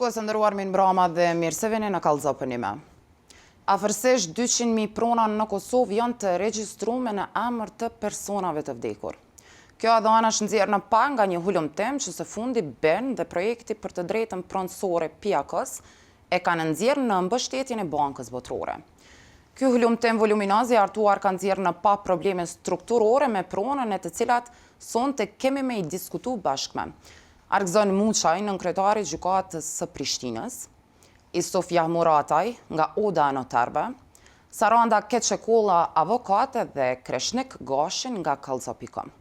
Shikues të nderuar, mirë mbrëma dhe mirë se vini në Kallëzo për një me. Afërsisht 200.000 prona në Kosovë janë të regjistruar në emër të personave të vdekur. Kjo adhana është nxjerrë në pa nga një hulumtim që së fundi BEN dhe projekti për të drejtën pronësore PIAK-s e kanë nxjerrë në mbështetjen e Bankës Botërore. Ky hulumtim voluminoz i artuar ka nxjerrë në pa probleme strukturore me pronën e të cilat sonte kemi me i diskutu bashkë me Argzon Muçaj, nënkryetari i gjykatës së Prishtinës, Isofia Murataj nga Oda e Notarëve, Saranda Keçekolla avokate dhe Kreshnik Gashin nga Kallëzo.com.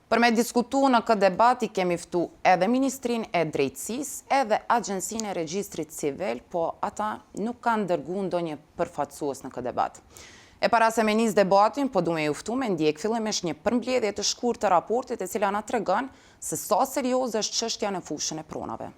Për me diskutu në këtë debat i kemi ftu edhe Ministrinë e Drejtësisë edhe Agjencinë e Regjistrit Civil, po ata nuk kanë dërguar ndonjë përfaqësues në këtë debat. E para se me nis debatin, po du me juftu me ndjek fillimisht një përmbledhje të shkurtë të raportit e cila na tregon se sa serioze është çështja në fushën e pronave.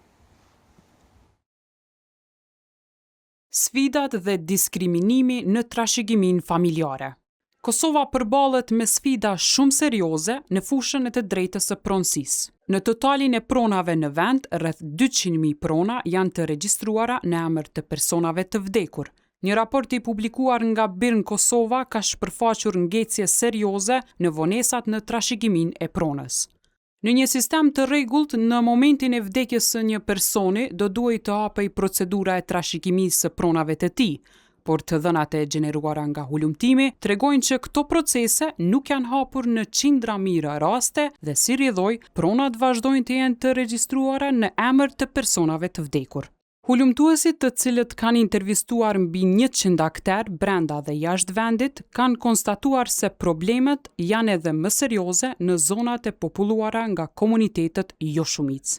Sfidat dhe diskriminimi në trashëgiminë familjare. Kosova përballet me sfida shumë serioze në fushën e të drejtës së pronësisë. Në totalin e pronave në vend, rreth 200.000 prona janë të regjistruara në emër të personave të vdekur. Një raport i publikuar nga BIRN Kosova ka shpërfaqur ngecje serioze në vonesat në trashëgiminë e pronës. Në një sistem të rregullt, në momentin e vdekjes së një personi, do duhet të hapej procedura e trashëgimisë së pronave të tij, por të dhënat e gjeneruara nga hulumtimi tregojnë që këto procese nuk janë hapur në qindra mijëra raste dhe si rrjedhoj, pronat vazhdojnë të jenë të regjistruara në emër të personave të vdekur. Hulumtuesit, të cilët kanë intervistuar mbi 100 akter brenda dhe jashtë vendit, kanë konstatuar se problemet janë edhe më serioze në zonat e populluara nga komunitetet jo shumicë.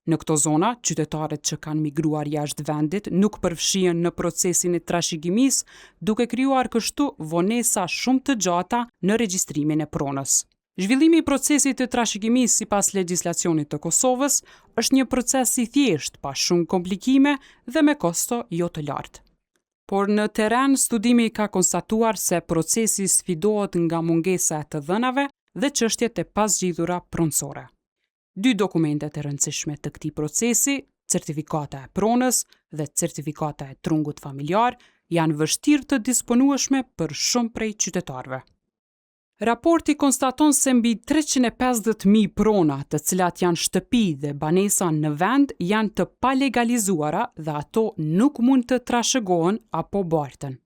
Në këto zona, qytetarët që kanë migruar jashtë vendit nuk përfshihen në procesin e trashëgimisë, duke krijuar kështu vonesa shumë të gjata në regjistrimin e pronës. Zhvillimi i procesit të trashëgimisë sipas legjislacionit të Kosovës është një proces i thjeshtë, pa shumë komplikime dhe me kosto jo të lartë. Por në terren, studimi ka konstatuar se procesi sfidohet nga mungesa e të dhënave dhe çështjet e pazgjidhura pronësore. 2 dokumentet e rëndësishme të këtij procesi, certifikata e pronës dhe certifikata e trungut familjar, janë vështirë të disponueshme për shumë prej qytetarëve. Raporti konstaton se mbi 350.000 prona, të cilat janë shtëpi dhe banesa në vend, janë të palegalizuara dhe ato nuk mund të trashëgohen apo barten.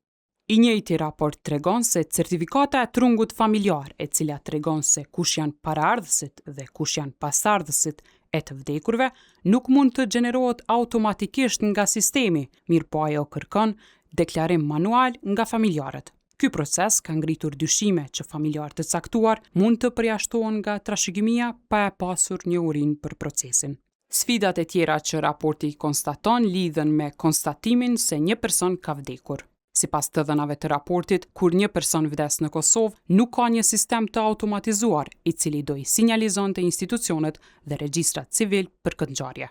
I njëjti raport tregon se certifikata e trungut familjar, e cila tregon se kush janë paraardhësit dhe kush janë pasardhësit e të vdekurve, nuk mund të gjenerohet automatikisht nga sistemi, mirëpo ajo kërkon deklarim manual nga familjarët. Ky proces ka ngritur dyshime që familjarë të caktuar mund të përjashtohen nga trashëgimia pa e pasur një urinë për procesin. Sfidat e tjera që raporti konstaton lidhen me konstatimin se një person ka vdekur. Sipas të dhënave të raportit, kur një person vdes në Kosovë, nuk ka një sistem të automatizuar i cili do i sinjalizonte institucionet dhe regjistrat civil për këtë ngjarje.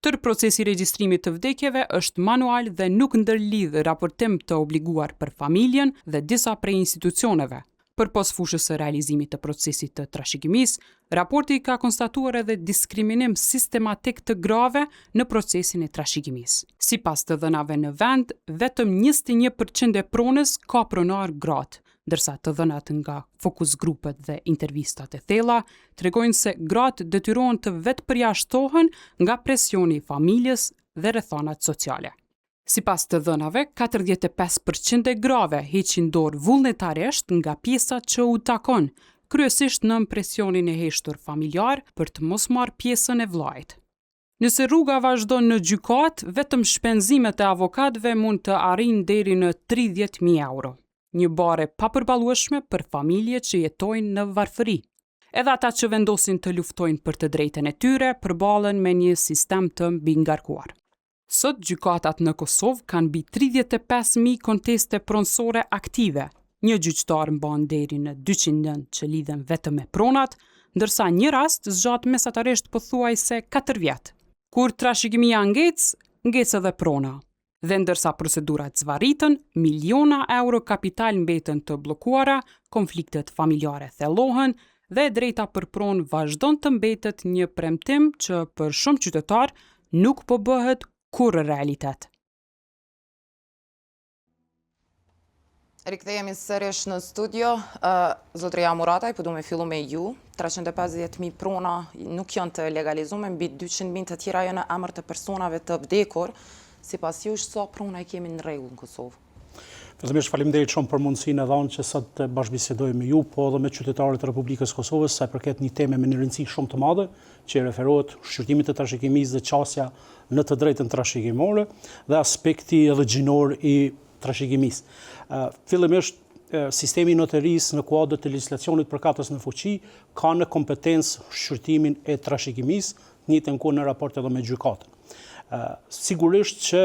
Tërë procesi i regjistrimit të vdekjeve është manual dhe nuk ndërlidh raportim të obliguar për familjen dhe disa prej institucioneve. Përpos fushës së realizimit të procesit të trashëgimisë, raporti ka konstatuar edhe diskriminim sistematik të grave në procesin e trashëgimisë. Sipas të dhënave në vend, vetëm 21% e pronës ka pronar gratë, ndërsa të dhënat nga fokus grupet dhe intervistat e thella tregojnë se gratë detyrohen të vetë përjashtohen nga presioni i familjes dhe rrethanat sociale. Sipas të dhënave, 45% e grave heqin dorë vullnetarisht nga pjesa që u takon, kryesisht nën presionin e heshtur familjar për të mos marrë pjesën e vllajt. Nëse rruga vazhdon në gjykat, vetëm shpenzimet e avokatëve mund të arrijnë deri në 30.000 euro. Një bare papërballueshme për familje që jetojnë në varfëri. Edhe ata që vendosin të luftojnë për të drejtën e tyre përballen me një sistem të mbingarkuar. Sot gjykatat në Kosovë kanë mbi 35.000 konteste pronësore aktive. Një gjyqtar mban deri në 200 që lidhen vetëm me pronat, ndërsa një rast zgjat mesatarisht pothuajse 4 vjet. Kur trashëgimia ngec edhe prona. Dhe ndërsa procedurat zvarritën, miliona euro kapital mbeten të bllokuara, konfliktet familjare thellohen dhe drejta për pronë vazhdon të mbetet një premtim që për shumë qytetar nuk po bëhet kurrë realitet. Rikthehemi sërish në studio. Zotëria Murataj, po du me fillu me ju. 350.000 prona nuk janë të legalizume, mbi 200.000 të tjera janë në emër të personave të vdekur. Sipas jush, sa prona i kemi në rregull në Kosovë? Fillimisht faleminderit shumë për mundësinë e dhënë që sot të bashkëbisedoj me ju, po edhe me qytetarët e Republikës Kosovës, sa i përket një teme me një rëndësi shumë të madhe, që referohet shqyrtimit të trashëgimisë dhe qasja në të drejtën trashëgimore dhe aspekti edhe gjinor i trashëgimisë. Fillimisht, sistemi i notarisë në kuadër të legjislacionit përkatës në fuqi ka në kompetencë shqyrtimin e trashëgimisë, në të njëjtën kohë në raport edhe me gjykatën. Sigurisht që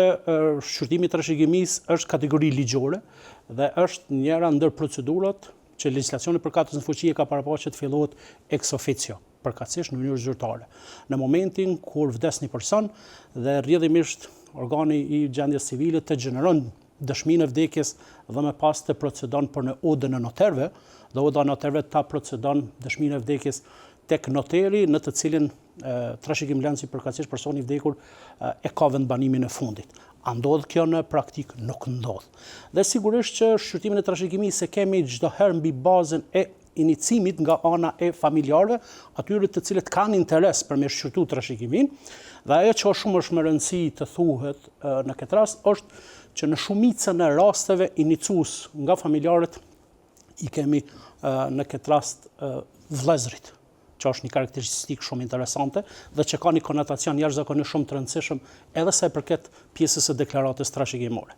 shqyrtimi i trashëgimisë është kategori ligjore dhe është njëra ndër procedurat që legjislacioni përkatës në fuqi e ka paraparë të fillohet ex officio, përkatësisht në mënyrë zyrtare. Në momentin kur vdes një person dhe rrjedhimisht organi i gjendjes civile të gjeneron dëshminë e vdekjes dhe më pas të procedon për në odën e noterëve, dhe oda e noterëve ta procedon dëshminë e vdekjes tek noteri në të cilin trashëgimlanci përkatësisht personi i vdekur e ka vendbanimin e fundit. A ndodh kjo në praktik? Nuk ndodh. Dhe sigurisht që shqyrtimin e trashëgimisë e kemi çdo herë mbi bazën e inicimit nga ana e familjarëve, atyre të cilët kanë interes për me shqyrtu trashëgimin, dhe ajo që shumë është më rëndësi të thuhet në këtë rast është që në shumicën e rasteve inicues nga familjarët i kemi në këtë rast vëllezërit, që është një karakteristikë shumë interesante dhe që ka një konotacion jashtëzakonisht shumë të rëndësishëm edhe sa i përket pjesës së deklaratës trashëgimore.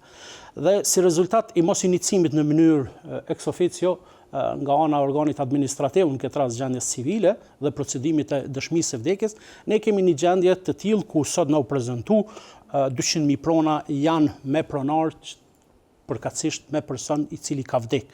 Dhe si rezultat i mos inicimit në mënyrë ex officio nga ana e organit administrativ në këtë rast gjendjes civile dhe procedimit të dëshmisë së vdekjes, ne kemi një gjendje të tillë ku sot na u prezantu 200.000 prona janë me pronar përkatësisht me person i cili ka vdek.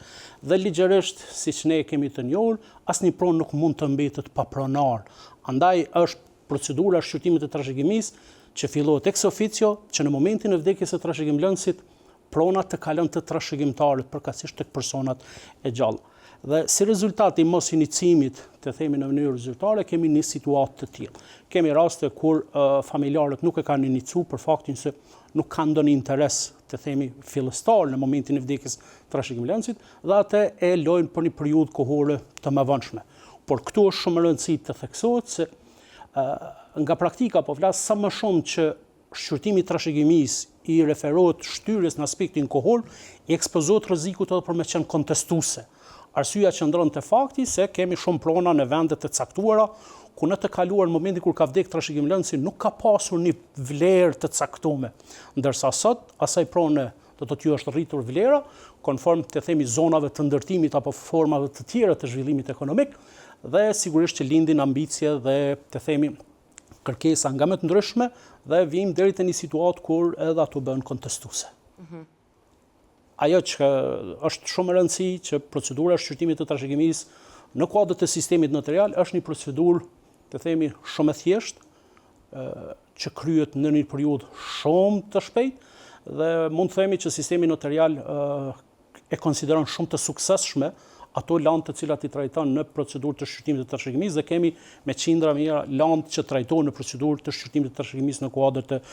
Dhe ligjërisht, siç ne kemi të njohur, asnjë pronë nuk mund të mbetet pa pronar. Andaj është procedura e shqyrtimit të trashëgimisë që fillohet ex officio, që në momentin e vdekjes së trashëgimlënësit pronat të kalon të trashëgimtarët përkatësisht tek personat e gjallë. Dhe si rezultat i mos inicimit, të themi në mënyrë zyrtare, kemi një situatë të tillë. Kemi raste kur familjarët nuk e kanë inicu për faktin se nuk kanë ndonjë interes, të themi fillestar në momentin e vdekjes trashëgimlënësit, dhe atë e lojnë për një periudhë kohore të mëvonshme. Por këtu është shumë rëndësi të theksohet se nga praktika po flas sa më shumë që shqyrtimi i trashëgimisë i referohet shtyrjes në aspektin kohor, i ekspozohet rrezikut edhe për me qenë kontestuese. Arsyeja qëndron te fakti se kemi shumë prona në vendet të caktuara, ku në të kaluar në momentin kur ka vdekur trashëgimlënësi nuk ka pasur një vlerë të caktuar, ndërsa sot asaj prone do të është rritur vlera, konform të themi zonave të ndërtimit apo formave të tjera të zhvillimit ekonomik, dhe sigurisht që lindin ambicie dhe të themi kërkesa nga më të ndryshme dhe vim deri te një situatë kur edhe ato bëhen kontestuese. Ajo që është shumë e rëndësishme që procedura e shqyrtimit të trashëgimisë në kuadër të sistemit notarial është një procedurë, të themi, shumë e thjeshtë, që kryhet në një periudhë shumë të shpejtë dhe mund të themi që sistemi notarial e konsideron shumë të suksesshme ato landë të cilat i trajton në procedurë të shqyrtimit të trashëgimisë dhe kemi me qindra mijëra landë që trajtojnë në procedurë të shqyrtimit të trashëgimisë në kuadër të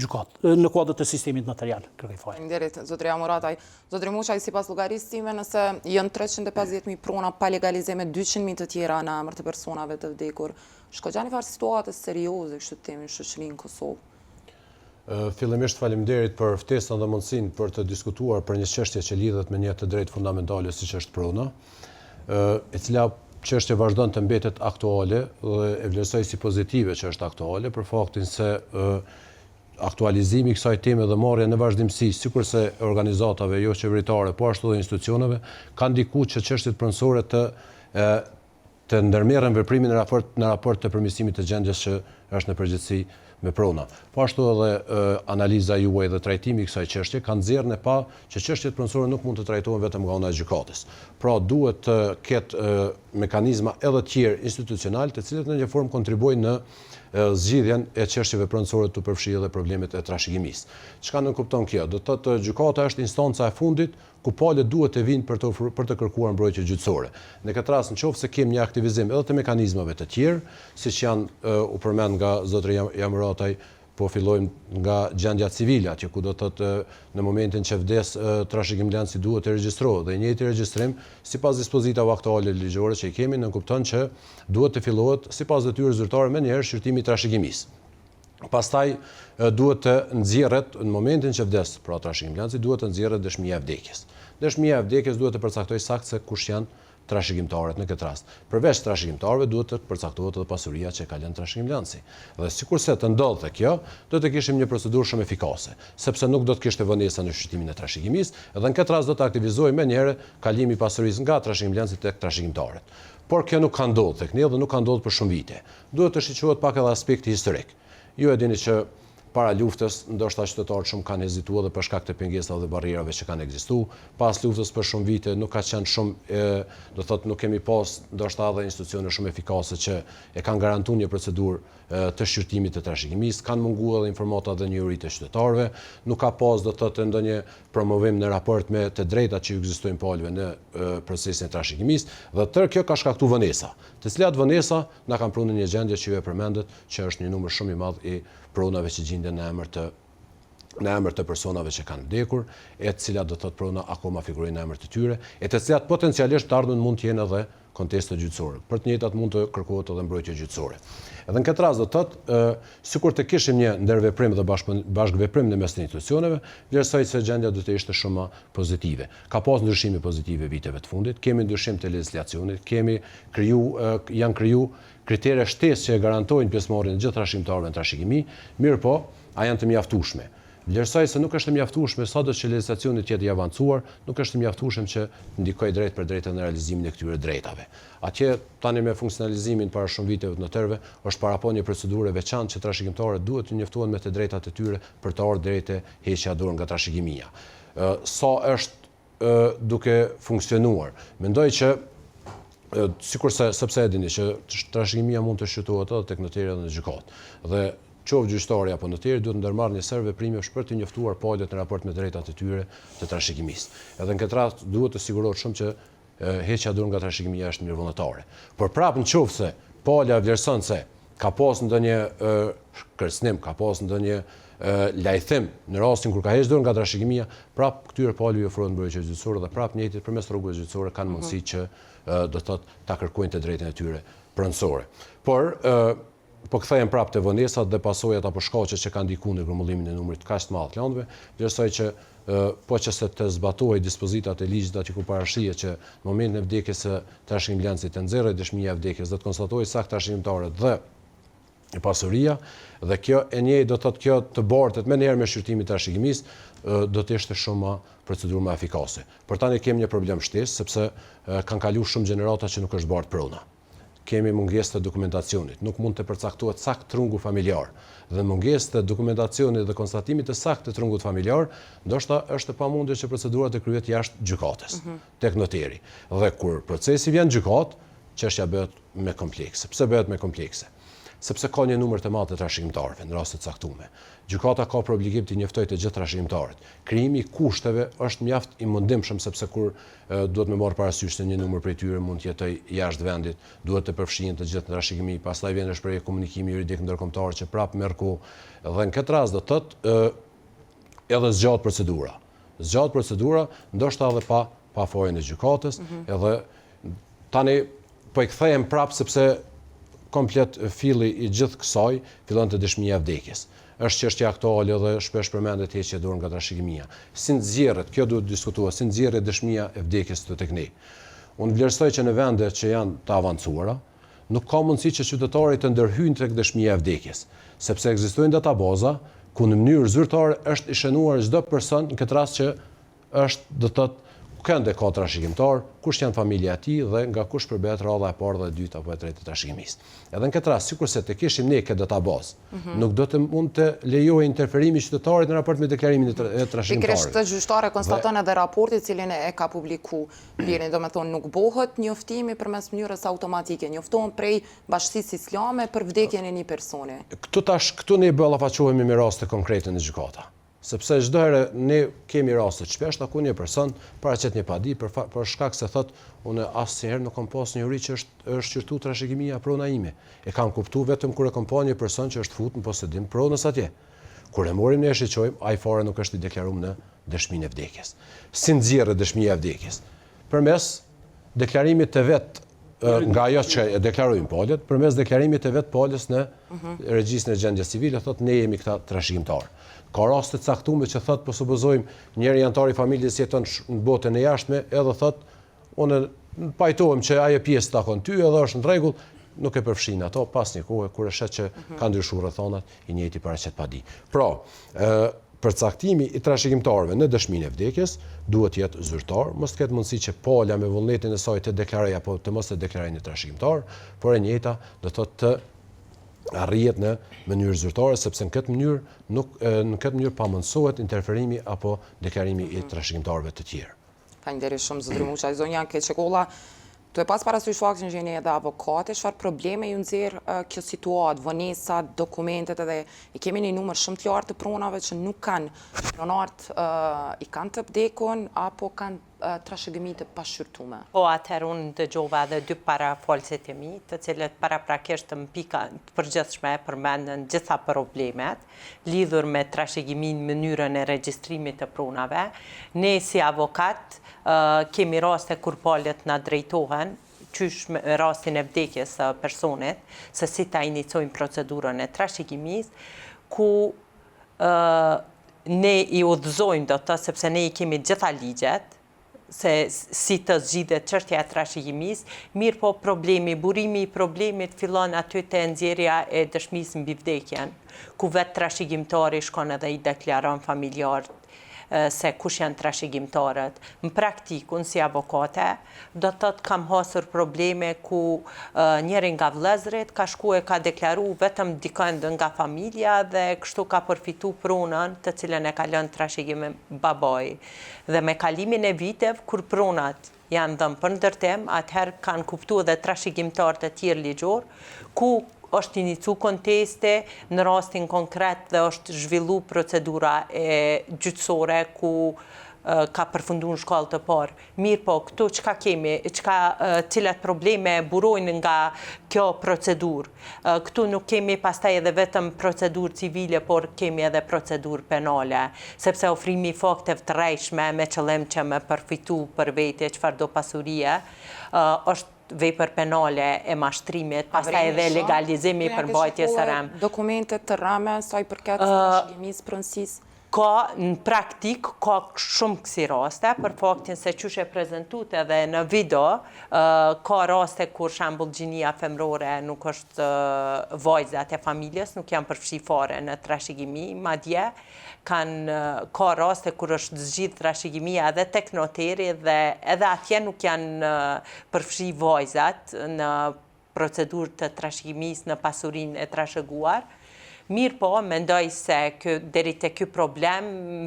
në kuadër të sistemit notarial. Faleminderit, zotëria Murataj. Zotëri Muçaj, sipas llogarisë time, nëse janë 350.000 prona pa legalizim me 200.000 të tjera në emër të personave të vdekur, shkojnë një farë situate serioze kështu themi në shoqërinë Kosovë. Fillimisht faleminderit për ftesën dhe mundësinë për të diskutuar për një çështje që lidhet me një të drejtë fundamentale siç është prona, e cila çështje vazhdon të mbetet aktuale dhe e vlerësoj si pozitive që është aktuale për faktin se aktualizimi i kësaj teme dhe marrja në vazhdimsi, sikurse organizatave jo qeveritare, po ashtu dhe institucioneve, ka ndikuar që çështjet pronësore të ndërmerren veprimin në raport të përmirësimit të gjendjes që është në përgjithësi me prona. Po ashtu edhe analiza juaj dhe trajtimi i kësaj çështje kanë nxjerrë në pa që çështjet pronësore nuk mund të trajtohen vetëm nga ana e gjykatës. Pra duhet të ketë mekanizma edhe të tjerë institucional të cilët në një formë kontribuojnë në zgjidhjen e çështjeve pronësore të përfshijë edhe problemet e trashëgimisë. Çka nuk kupton kjo? Do të thotë gjykata është instanca e fundit ku palët duhet të vinë për të kërkuar mbrojtje gjyqësore. Në këtë rast, nëse kemi një aktivizim edhe të mekanizmave të tjerë, siç janë u përmend nga zotëria Murataj, po fillojmë nga gjendja civile, që ku do të thotë në momentin që vdes trashëgimlanci duhet të regjistrojë dhe njëjti regjistrim sipas dispozitave aktuale ligjore që i kemi nënkupton që duhet të fillohet sipas detyrës zyrtare më njëherë shqyrtimi i trashëgimisë. Pastaj duhet të nxjerret në momentin që vdes pra trashëgimlanci duhet të nxjerret dëshmia e vdekjes. Dëshmia e vdekjes duhet të përcaktojë saktë se kush janë trashëgimtarët në këtë rast. Përveç trashëgimtarëve duhet të përcaktohet edhe pasuria që ka lënë trashëgimlanci. Dhe sikurse të ndodhte kjo, do të kishim një procedurë shumë efikase, sepse nuk do të kishte vonesa në shqyrtimin e trashëgimisë, dhe në këtë rast do të aktivizohej më njëherë kalimi i pasurisë nga trashëgimlanci tek trashëgimtarët. Por kjo nuk ka ndodhur tek ne dhe nuk ka ndodhur për shumë vite. Duhet të shiqohet pak edhe aspekti historik. Ju e dini që para luftës, ndoshta qytetarët shumë kanë hezituar dhe për shkak të pengesave dhe barrierave që kanë ekzistuar. Pas luftës për shumë vite nuk ka qenë shumë, do thotë nuk kemi pas ndoshta edhe institucione shumë efikase që e kanë garantuar një procedurë të shqyrtimit të trashëgimisë, kanë munguar edhe informata dhe njohuritë e qytetarëve, nuk ka pas do thotë ndonjë promovim në raport me të drejtat që ekzistojnë palëve në procesin e trashëgimisë, dhe tërë kjo ka shkaktuar vonesa, të cilat vonesa na kanë prunë në një gjendje që ju e përmendet, që është një numër shumë i madh i pronave që gjenden në emër të personave që kanë vdekur, e të cilat do të thotë prona akoma figurojnë në emër të tyre, e të cilat potencialisht të ardhmen mund të jenë edhe konteste gjyqësore. Për të njëjtat mund të kërkohet edhe mbrojtje gjyqësore. Edhe në këtë rast do të thotë, sikur të kishim një ndërveprim dhe bashkëveprim në mes të institucioneve, vlerësoj se gjendja do të ishte shumë pozitive. Ka pas ndryshime pozitive viteve të fundit, kemi ndryshim të legjislacionit, janë kriju kritere shtesë që e garantojnë pjesëmarrjen e gjithë trashëgimtarëve në trashëgimi, mirë po, a janë të mjaftueshme. Vlerësoj se nuk është mjaftueshme sado që legjislacioni të jetë i avancuar, nuk është mjaftueshëm që ndikojë drejt për drejtë në realizimin e këtyre drejtave. Atje tani me funksionalizimin para shumë viteve të noterëve është parapon një procedurë e veçantë që trashëgimtarët duhet të njoftohen me të drejtat e tyre për të ardhur drejt e heqja dorë nga trashëgimia. Sa është duke funksionuar. Mendoj që sikurse sepse e dini që trashëgimia mund të shqyrtohet edhe tek noteri dhe në gjykatë. Dhe qoftë gjyqtari apo noteri duhet ndërmarrë një serë veprimesh për të njoftuar palët në raport me drejtat e tyre të trashëgimisë. Edhe në këtë rast duhet të sigurohet shumë që heqja dorë nga trashëgimia është mirëvullnetare. Por prapë nëse pala vlerëson se ka pas ndonjë kërcënim, ka pas ndonjë lajthim në rastin kur ka hequr dorë nga trashëgimia, prapë këtyre palëve i ofrohet mbrojtje gjyqësore dhe prapë njëjtit përmes rrugëve gjyqësore kanë mundësi që do thotë ta kërkojnë të drejtën e tyre pronësore. Por po kthehem prapë te vonesat dhe pasojat apo shkaqet që kanë ndikuar në grumbullimin e numrit kaq të madh të landëve, vlerësoj që po që se të zbatohej dispozitat e ligjit aty ku parashihet që në momentin e vdekjes së trashëgimlancit të nxjerrë dëshmia e vdekjes, do të konstatohej saktë trashëgimtarët dhe pasuria, dhe kjo e njëjtë do thotë kjo të bartet më njëherë me shqyrtimin e trashëgimisë do të ishte shumë procedurë më efikase. Por tani kemi një problem shtesë sepse kanë kaluar shumë gjenerata që nuk është bart prona. Kemi mungesë të dokumentacionit, nuk mund të përcaktohet saktë trungu familjar. Dhe mungesë të dokumentacionit dhe konstatimit të saktë të trungut familjar, ndoshta është e pamundur që procedura të kryhet jashtë gjykatës, tek noteri. Dhe kur procesi vjen në gjykatë, çështja bëhet më komplekse. Pse bëhet më komplekse? Sepse ka një numër të madh të trashëgimtarëve në raste të caktuara. Gjykata ka për obligim të njoftojë të gjithë trashëgimtarët. Krijimi i kushteve është mjaft i mundimshëm sepse kur duhet me marr parasysh se një numër prej tyre mund të jetojë jashtë vendit, duhet të përfshihen të gjithë në trashëgimi, pastaj vjen shprehje komunikimi juridik ndërkombëtar që prapë merr kohë. Dhe në këtë rast do thotë edhe zgjat procedura. Zgjat procedura, ndoshta edhe pa fojën e gjykatës, edhe tani po i kthehem prapë sepse komplet filli i gjithë kësaj fillon te dëshmia e vdekjes. Është çështje aktuale dhe shpesh përmendet heqja dorë nga trashëgimia. Si nxjerret, kjo duhet diskutuar, si nxjerret dëshmia e vdekjes tek ne. Unë vlerësoj që në vende që janë të avancuara, nuk ka mundësi që qytetarit të ndërhyjnë tek dëshmia e vdekjes, sepse ekzistojnë databaza ku në mënyrë zyrtare është i shënuar çdo person në këtë rast që është do të thotë kënde ka trashëgimtar, kush janë familja e tij dhe nga kush përbehet radha e parë dhe e dytë apo e tretë e trashëgimisë. Edhe në këtë rast, sikurse të kishim ne këtë databazë, nuk do të mund të lejojë interferimi i qytetarit në raport me deklarimin e trashëgimtarit. Pikërisht të gjyqtare konstaton edhe raporti i cilin e ka publiku Birin, domethënë nuk bëhet njoftimi përmes mënyrës automatike, njoftohen prej Bashkisë Islame për vdekjen e një personi. Këtu ne ballafaqohemi me raste konkrete në gjykata. Sepse çdo herë ne kemi raste të shpeshta ku një person paraqet një padi për shkak se thotë unë asnjëherë nuk kam pas njohuri që është shqyrtuar trashëgimia prona ime. E kam kuptuar vetëm kur e kam pa një person që është futur në posedim pronës atje. Kur e morim ne shiqojmë, ai fare nuk është i deklaruar në dëshminë e vdekjes. Si nxjerrë dëshmia e vdekjes? Përmes deklarimit të vet nga ajo që e deklarojnë palët, përmes deklarimit të vet palës në regjistrin e gjendjes civile, thotë ne jemi këta trashëgimtar. Ka raste të caktuara që thotë po supozojmë njëri antar i familjes jeton në botën e jashtme, edhe thotë unë pajtohem që ajo pjesë takon ty edhe është në rregull, nuk e përfshin ato pas një kohe kur e shet që ka ndryshuar rrethonat, i njëjti paraqet pa di. Pra, përcaktimi i trashëgimtarëve në dëshminë e vdekjes duhet të jetë zyrtar, mos ketë mundësi që pala me vullnetin e saj të deklarojë apo të mos e deklarojë një trashëgimtar, por e njëjta do thotë të arrihet në mënyrë zyrtare, sepse në këtë mënyrë pamundsohet interferimi apo deklarimi i trashëgimtarëve të tjerë. Faleminderit shumë zotëri Muçaj. Zonja Keqekulla, tu e pas parasysh faktin që jeni edhe avokate, çfarë probleme ju nxjerr kjo situatë, vonesat, dokumentet edhe i kemi një numër shumë të lartë të pronave që nuk kanë pronart i kanë të vdekun apo kanë trashëgimi të pashqyrtume. Po, atëherë unë dëgjova edhe dy parafolësit e mi, të cilët paraprakisht në pika të përgjithshme përmendën gjitha problemet lidhur me trashëgimin mënyrën e regjistrimit të pronave. Ne si avokat kemi raste kur palët na drejtohen qysh me rastin e vdekjes së personit, se si ta inicojmë procedurën e trashëgimisë, ku ne i udhëzojmë do të, sepse ne i kemi gjitha ligjet, se si të zgjidhet çështja e trashëgimisë, mirë po burimi i problemit fillon aty te nxjerrja e dëshmisë mbi vdekjen, ku vetë trashëgimtari shkon edhe i deklaron familjarët se kush janë trashëgimtarët. Në praktikë, unë si avokate, do të thotë kam hasur probleme ku njëri nga vëllezërit ka shku e ka deklaru vetëm dikënd nga familja dhe kështu ka përfitu pronën të cilën e ka lënë trashëgim babai. Dhe me kalimin e viteve, kur pronat janë dhënë për ndërtim, atëherë kanë kuptuar edhe trashëgimtarë të tjerë ligjor, ku është inicu konteste në rastin konkret dhe është zhvillu procedura gjyqësore ku ka përfundu në shkallë të parë. Mirë po, këtu çka kemi, cilat probleme burojnë nga kjo procedurë. Këtu nuk kemi pastaj edhe vetëm procedurë civile, por kemi edhe procedurë penale, sepse ofrimi i fakteve të rrejshme me qëllim që me përfitu për vete çfarëdo pasurie, është vepër penale e mashtrimit, pastaj edhe legalizimi për mbajtjes së rrem. Dokumentet të rreme sa i përket trashëgimisë pronësisë? Ka në praktik, ka shumë kësi raste, për faktin se qysh e prezentut edhe në video, ka raste kur shembull gjinia femrore nuk është vajzat e familjes, nuk janë përfshi fare në trashëgimi, madje ka raste kur është zgjidh trashëgimia edhe tek noteri dhe edhe atje nuk janë përfshi vajzat në procedurë të trashëgimisë në pasurinë e trashëguar. Mirë po, mendoj se deri te ky problem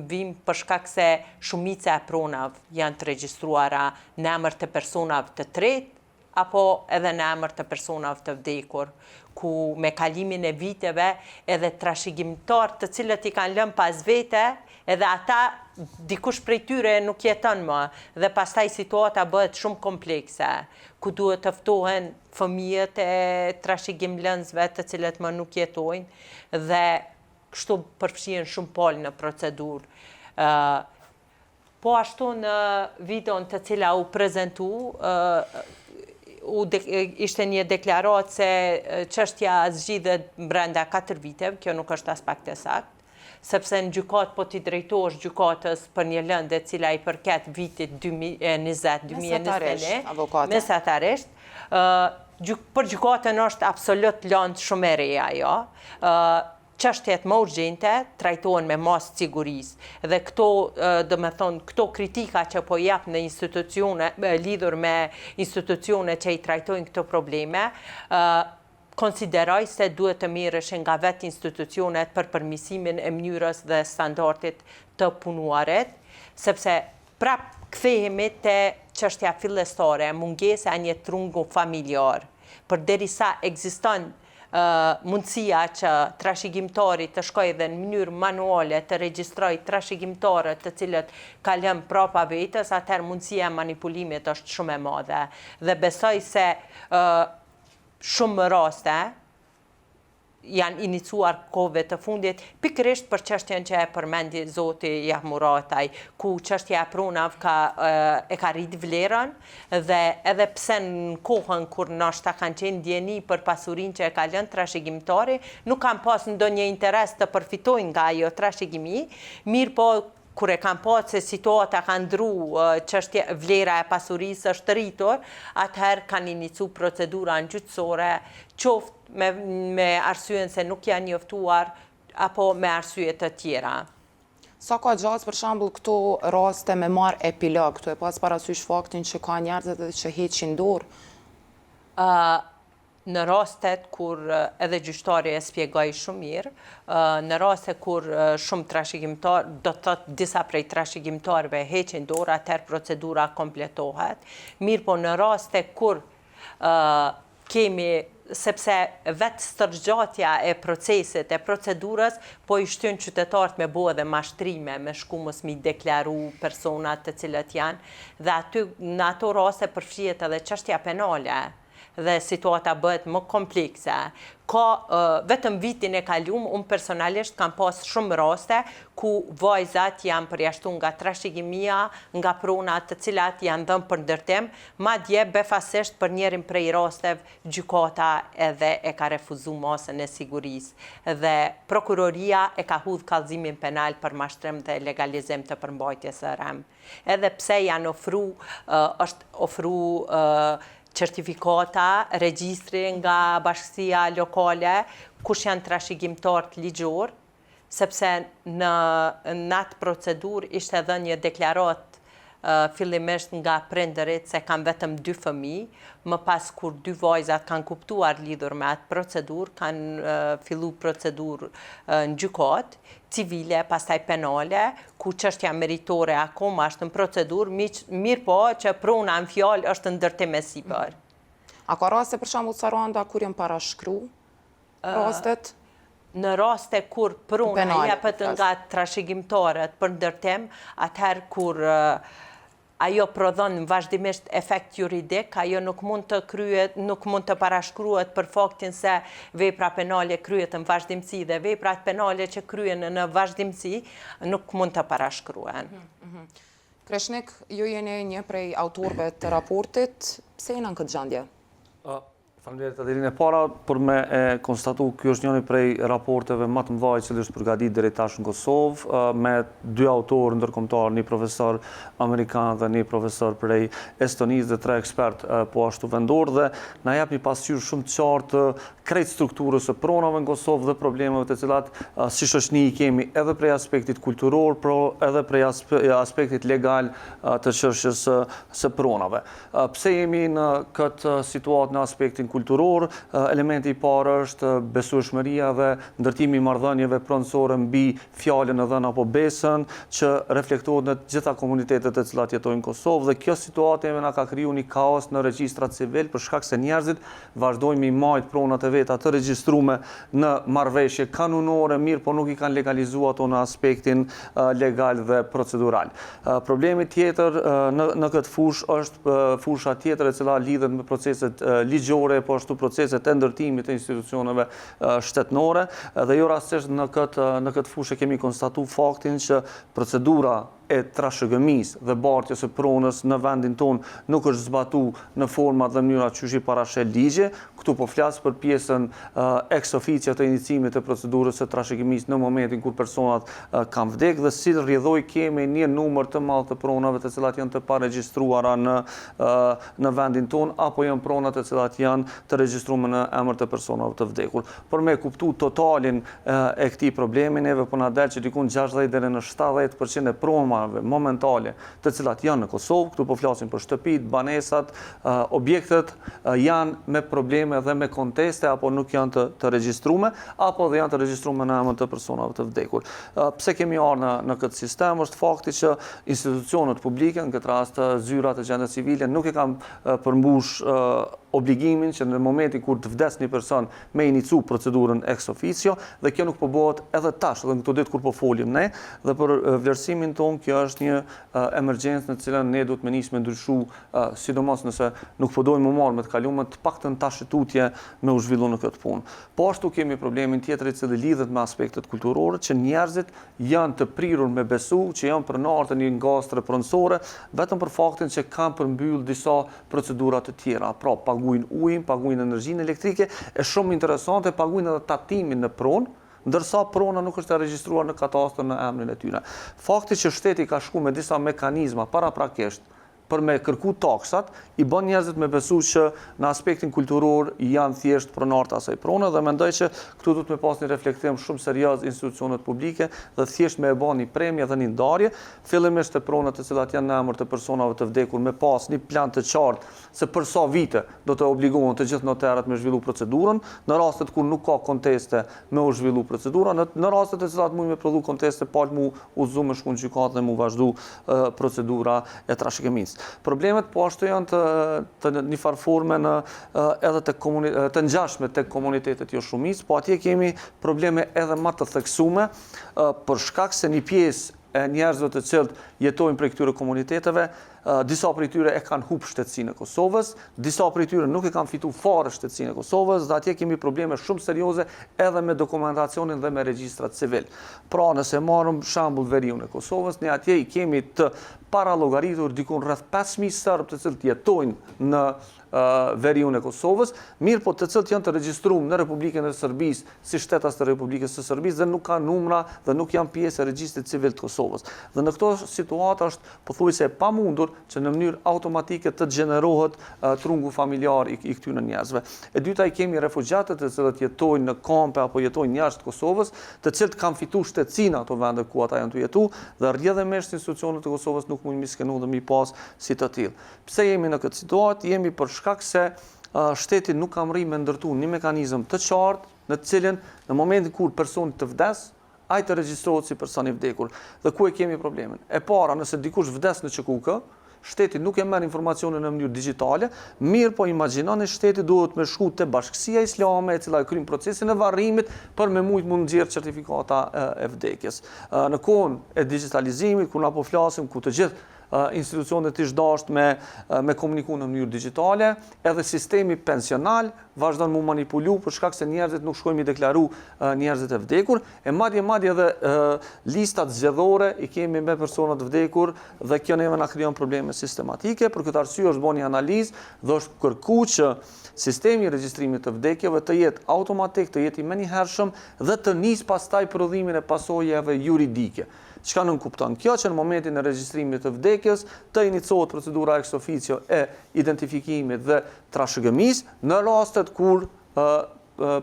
vim për shkak se shumica e pronave janë të regjistruara në emër të personave të tretë apo edhe në emër të personave të vdekur, ku me kalimin e viteve edhe trashëgimtarë të cilët i kanë lënë pas vete, edhe ata dikush prej tyre nuk jeton më dhe pastaj situata bëhet shumë komplekse, ku duhet të ftohen fëmijët e trashëgimlënësve të cilët më nuk jetojnë dhe kështu përfshihen shumë palë në procedurë. Po ashtu në videon të cila u prezentu, ishte një deklaratë se çështja zgjidhet brenda 4 viteve, kjo nuk është aspekt e saktë, sepse në gjykat po t'i drejtohesh gjykatës për një lëndë e cila i përket vitit 2020-2021, mesatarisht, për gjykatën është absolut lëndë shumë e re ajo. Çështjet më urgjente trajtohen me masë sigurisë dhe këto, do me thonë, këto kritika që po jap në institucione, lidhur me institucione që i trajtojnë këto probleme, konsideroj se duhet të mirësh nga vetë institucionet për përmirësimin e mënyrës dhe standardit të punuarit, sepse prap kthehemi te çështja fillestare, mungesa e një trungu familjar, përderisa ekziston mundësia që trashëgimtari të shkojë dhe në mënyrë manuale të regjistrojë trashëgimtarët të cilët ka lënë prapa vetës, atëherë mundësia e manipulimit është shumë e madhe. Dhe besoj se shumë raste janë inicuar kohëve të fundit, pikërisht për çështjen që e përmendi zoti Jahmurataj, ku çështja e pronave e ka rrit vlerën dhe edhe pse në kohën kur ndoshta kanë qenë ndjeni për pasurinë që e ka lënë trashëgimtari, nuk kanë pas ndonjë interes të përfitojnë nga ajo trashëgimi, mirë po kur e kanë pasur se situata ka ndru, çështja vlera e pasurisë është rritur, atëherë kanë inicu procedura gjyqësore, qoftë me arsyen se nuk janë njoftuar, apo me arsye të tjera. Sa ka gjatë për shembull këto raste me marr epilog, këtu e pas parasysh faktin që ka njerëzit edhe që heqin dorë? Në rastet kur edhe gjyqtari e spjegoi shumë mirë, në raste kur shumë trashëgimtar, do të thotë disa prej trashëgimtarëve heqin dorë, atëherë procedura kompletohet. Mirë po në raste kur kemi, sepse vetë stërgjatja e procesit, e procedurës, po i shtyn qytetarët me bo edhe mashtrime, me shkumës mi deklaru personat të cilët janë, dhe aty në ato raste përfshihet edhe çështja penale, dhe situata bëhet më komplekse. Vetëm vitin e kaluar, unë personalisht kam pas shumë raste ku vajzat janë përjashtuar nga trashëgimia, nga prona të cilat janë dhënë për ndërtim, madje befasisht për njërin prej rasteve gjykata edhe e ka refuzuar masën e sigurisë dhe prokuroria e ka hudh kallëzimin penal për mashtrim dhe legalizim të përmbajtjes së rrem. Edhe pse janë ofru certifikata, regjistri nga bashkësia lokale, kush janë trashëgimtarët ligjor, sepse në atë procedurë ishte dhënë një deklarat fillimisht nga prindërit se kanë vetëm 2 fëmijë, më pas kur 2 vajzat kanë kuptuar lidhur me atë procedurë, kanë fillu procedurë në gjykat civile, pastaj penale, ku çështja meritore akoma është në procedurë, mirë po që prona në fjalë është në ndërtim e sipër. A ka raste për shembull Saranda kur janë parashkru rastet? Në raste kur prona jepet nga trashëgimtarët për ndërtim, atëherë kur ajo prodhon vazhdimisht efekt juridik, ajo nuk mund të kryet, nuk mund të parashkruhet për faktin se vepra penale kryet në vazhdimsi dhe veprat penale që kryen në vazhdimsi nuk mund të parashkruhen. Kreshnik, ju jeni një prej autorëve të raportit, pse jeni në këtë gjendje? Faleminderit Adelina. Para për me konstatu, ky është njëri prej raporteve më të mëdha që është përgatitur deri tash në Kosovë, me 2 autorë ndërkombëtar, një profesor amerikan dhe një profesor prej Estonisë dhe 3 ekspert po ashtu vendor, dhe na jep një pasqyrë shumë të qartë krejt strukturës së pronave në Kosovë dhe problemeve të cilat si shoqëni i kemi edhe prej aspektit kulturor, por edhe prej aspektit legal të çështjes së pronave. Pse jemi në këtë situatë në aspektin kulturor, elementi i parë është besueshmëria dhe ndërtimi i marrëdhënieve pronësore mbi fjalën e dhënë apo besën, që reflektohet në të gjitha komunitetet të cilat jetojnë në Kosovë, dhe kjo situatë na ka krijuar një kaos në regjistrat civil për shkak se njerëzit vazhdojnë me marrë pronat e veta të regjistruar në marrëveshje kanunore, mirë po nuk i kanë legalizuar ato në aspektin legal dhe procedural. Problemi tjetër në këtë fushë është fusha tjetër e cila lidhet me proceset ligjore, po ashtu proceset e ndërtimit të institucioneve shtetënore, dhe jo rastësisht në këtë fushë kemi konstatuar faktin që procedura e trashëgimisë dhe bartjes së pronës në vendin tonë nuk është zbatuar në forma dhe mënyra që i parashë ligje. Këtu po flas për pjesën ex officio të iniciimit të procedurës së trashëgimisë në momentin kur personat kanë vdekur, dhe si rrjedhoj kemi një numër të madh të pronave të cilat janë të paregjistruara në vendin tonë, apo janë prona të cilat janë të regjistruara në emër të personave të vdekur. Për me kuptu totalin e këtij problemi, neve po na del që diku 60 deri në 70% e pronave momentale të cilat janë në Kosovë, këtu po flasim për shtëpitë, banesat, objektet, janë me probleme dhe me konteste, apo nuk janë të regjistruar, apo dhe janë të regjistruar në emër të personave të vdekur. Pse kemi ardhur në këtë sistem është fakti që institucionet publike, në këtë rast zyrat e gjendjes civile, nuk e kanë përmbush obligimin që në momentin kur të vdes një person me inicu procedurën ex officio, dhe kjo nuk po bëhet edhe tash, dhe në këto ditë kur po folim ne, dhe për vlerësimin tonë kjo është një emergjencë në cilën ne duhet me nisë me ndryshu, sidomos nëse nuk po dojmë më marrë me të kaluar të paktën tash tutje me u zhvillu në këtë punë. Po ashtu kemi problemin tjetër i cili lidhet me aspektet kulturore, që njerëzit janë të prirur me besu që janë pronarë të një ngastre pronësore, vetëm për faktin që kanë përmbyll disa procedura të tjera. Pra, paguajnë ujin, paguajnë energjinë elektrike, e shumë interesante, paguajnë edhe tatimin në pronë, ndërsa prona nuk është e regjistruar në katastër në emrin e tyre. Fakti që shteti ka shku me disa mekanizma paraprakisht për me kërku taksat, i bën njerëzit me besu që në aspektin kulturor janë thjesht pronar të asaj prone, dhe mendoj që këtu duhet me pas një reflektim shumë serioz institucionet publike dhe thjesht me e bën një premje dhe një ndarje, fillimisht të pronat të cilat janë në emër të personave të vdekur me pas një plan të qartë se për sa vite do të obligohen të gjithë notarët me zhvillu procedurën, në rastet kur nuk ka konteste me u zhvillu procedura, në rastet të cilat mund me prodhu konteste palë mu udhëzu me shku në gjykatë dhe mu vazhdu procedura e trashëgimisë. Problemet po ashtu janë të një farë forme edhe të ngjashme tek komunitetet jo shumicë, po atje kemi probleme edhe më të theksume për shkak se një pjesë e njerëzve të cilët jetojnë prej këtyre komuniteteve, disa prej tyre e kanë humbur shtetësinë e Kosovës, disa prej tyre nuk e kanë fituar fare shtetësinë e Kosovës, dhe atje kemi probleme shumë serioze edhe me dokumentacionin dhe me regjistrat civil. Pra, nëse marrim shembull veriun e Kosovës, ne atje i kemi të paralogaritur dikun rreth 5000 serb të cilët jetojnë në veriun e Kosovës, mirë po të cilët janë të regjistruar në Republikën e Serbisë si shtetas të Republikës së Serbisë dhe nuk kanë numra dhe nuk janë pjesë e regjistrit civil të Kosovës. Dhe në këto situata është pothuajse e pamundur që në mënyrë automatike të gjenerohet trungu familjar i këtyre njerëzve. E dyta, i kemi refugjatët të cilët jetojnë në kampe apo jetojnë jashtë Kosovës, të cilët kanë fituar shtetësinë ato vende ku ata janë të jetu, dhe rrjedhëmisht institucionet e Kosovës nuk mund mi skenu dhe mi pas si të tillë. Pse jemi në këtë situatë? Jemi për shkak se shteti nuk ka mri me ndërtu një mekanizëm të qartë në cilin në momentin kur personi të vdes, ai të regjistrohet si person i vdekur. Dhe ku e kemi problemin? E para, nëse dikush vdes në QKK, shteti nuk e merr informacionin në mënyrë digjitale, mirë po imagjinoni shteti duhet me shku te Bashkësia Islame, e cila e kryen procesin e varrimit për me mujt mund nxjerr certifikata e vdekjes. Në kohën e digitalizimit, ku na po flasim, ku të gjithë institucionet ish dasht me komuniku në mënyrë digjitale, edhe sistemi pensional vazhdon mu manipulu për shkak se njerëzit nuk shkojnë mi deklaru njerëzit e vdekur, e madje edhe listat zgjedhore i kemi me personat vdekur, dhe kjo neve na krijon probleme sistematike. Për këtë arsye është bën një analizë dhe është kërkuar që sistemi i regjistrimit të vdekjeve të jetë automatik, të jetë i menjëhershëm dhe të nisë pastaj prodhimin e pasojave juridike. Çka nuk kupton kjo? Që në momentin e regjistrimit të vdekjes të iniciohet procedura ex officio e identifikimit dhe trashëgimisë në rastet kur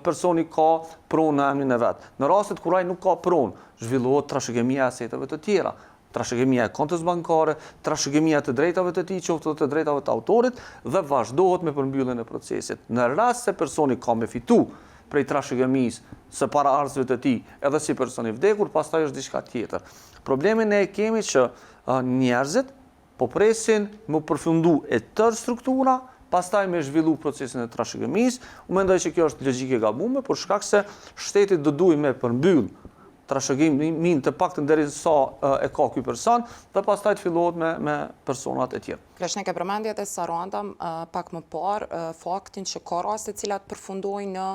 personi ka pronë në emrin e vet. Në rastet kur ai nuk ka pronë, zhvillohet trashëgimia e aseteve të tjera, trashëgimia e kontës bankare, trashëgimia të drejtave të tij, qoftë të drejtave të autorit, dhe vazhdohet me përmbylljen e procesit. Në rast se personi ka me fitu prej trashëgimisë së para ardhësve të tij, edhe si person i vdekur, pastaj është diçka tjetër. Problemin ne e kemi që njerëzit po presin me përfundu e tërë struktura, pastaj me zhvillu procesin e trashëgimisë. Unë mendoj që kjo është logjike e gabuar, por shkak se shteti do duhet me përmbyll trashëgimin të paktën derisa e ka ky person, dhe pastaj të fillohet me personat e tjerë. Kreshnik e përmendjet e Saranda pak më parë faktin që ka raste cilat përfundojnë në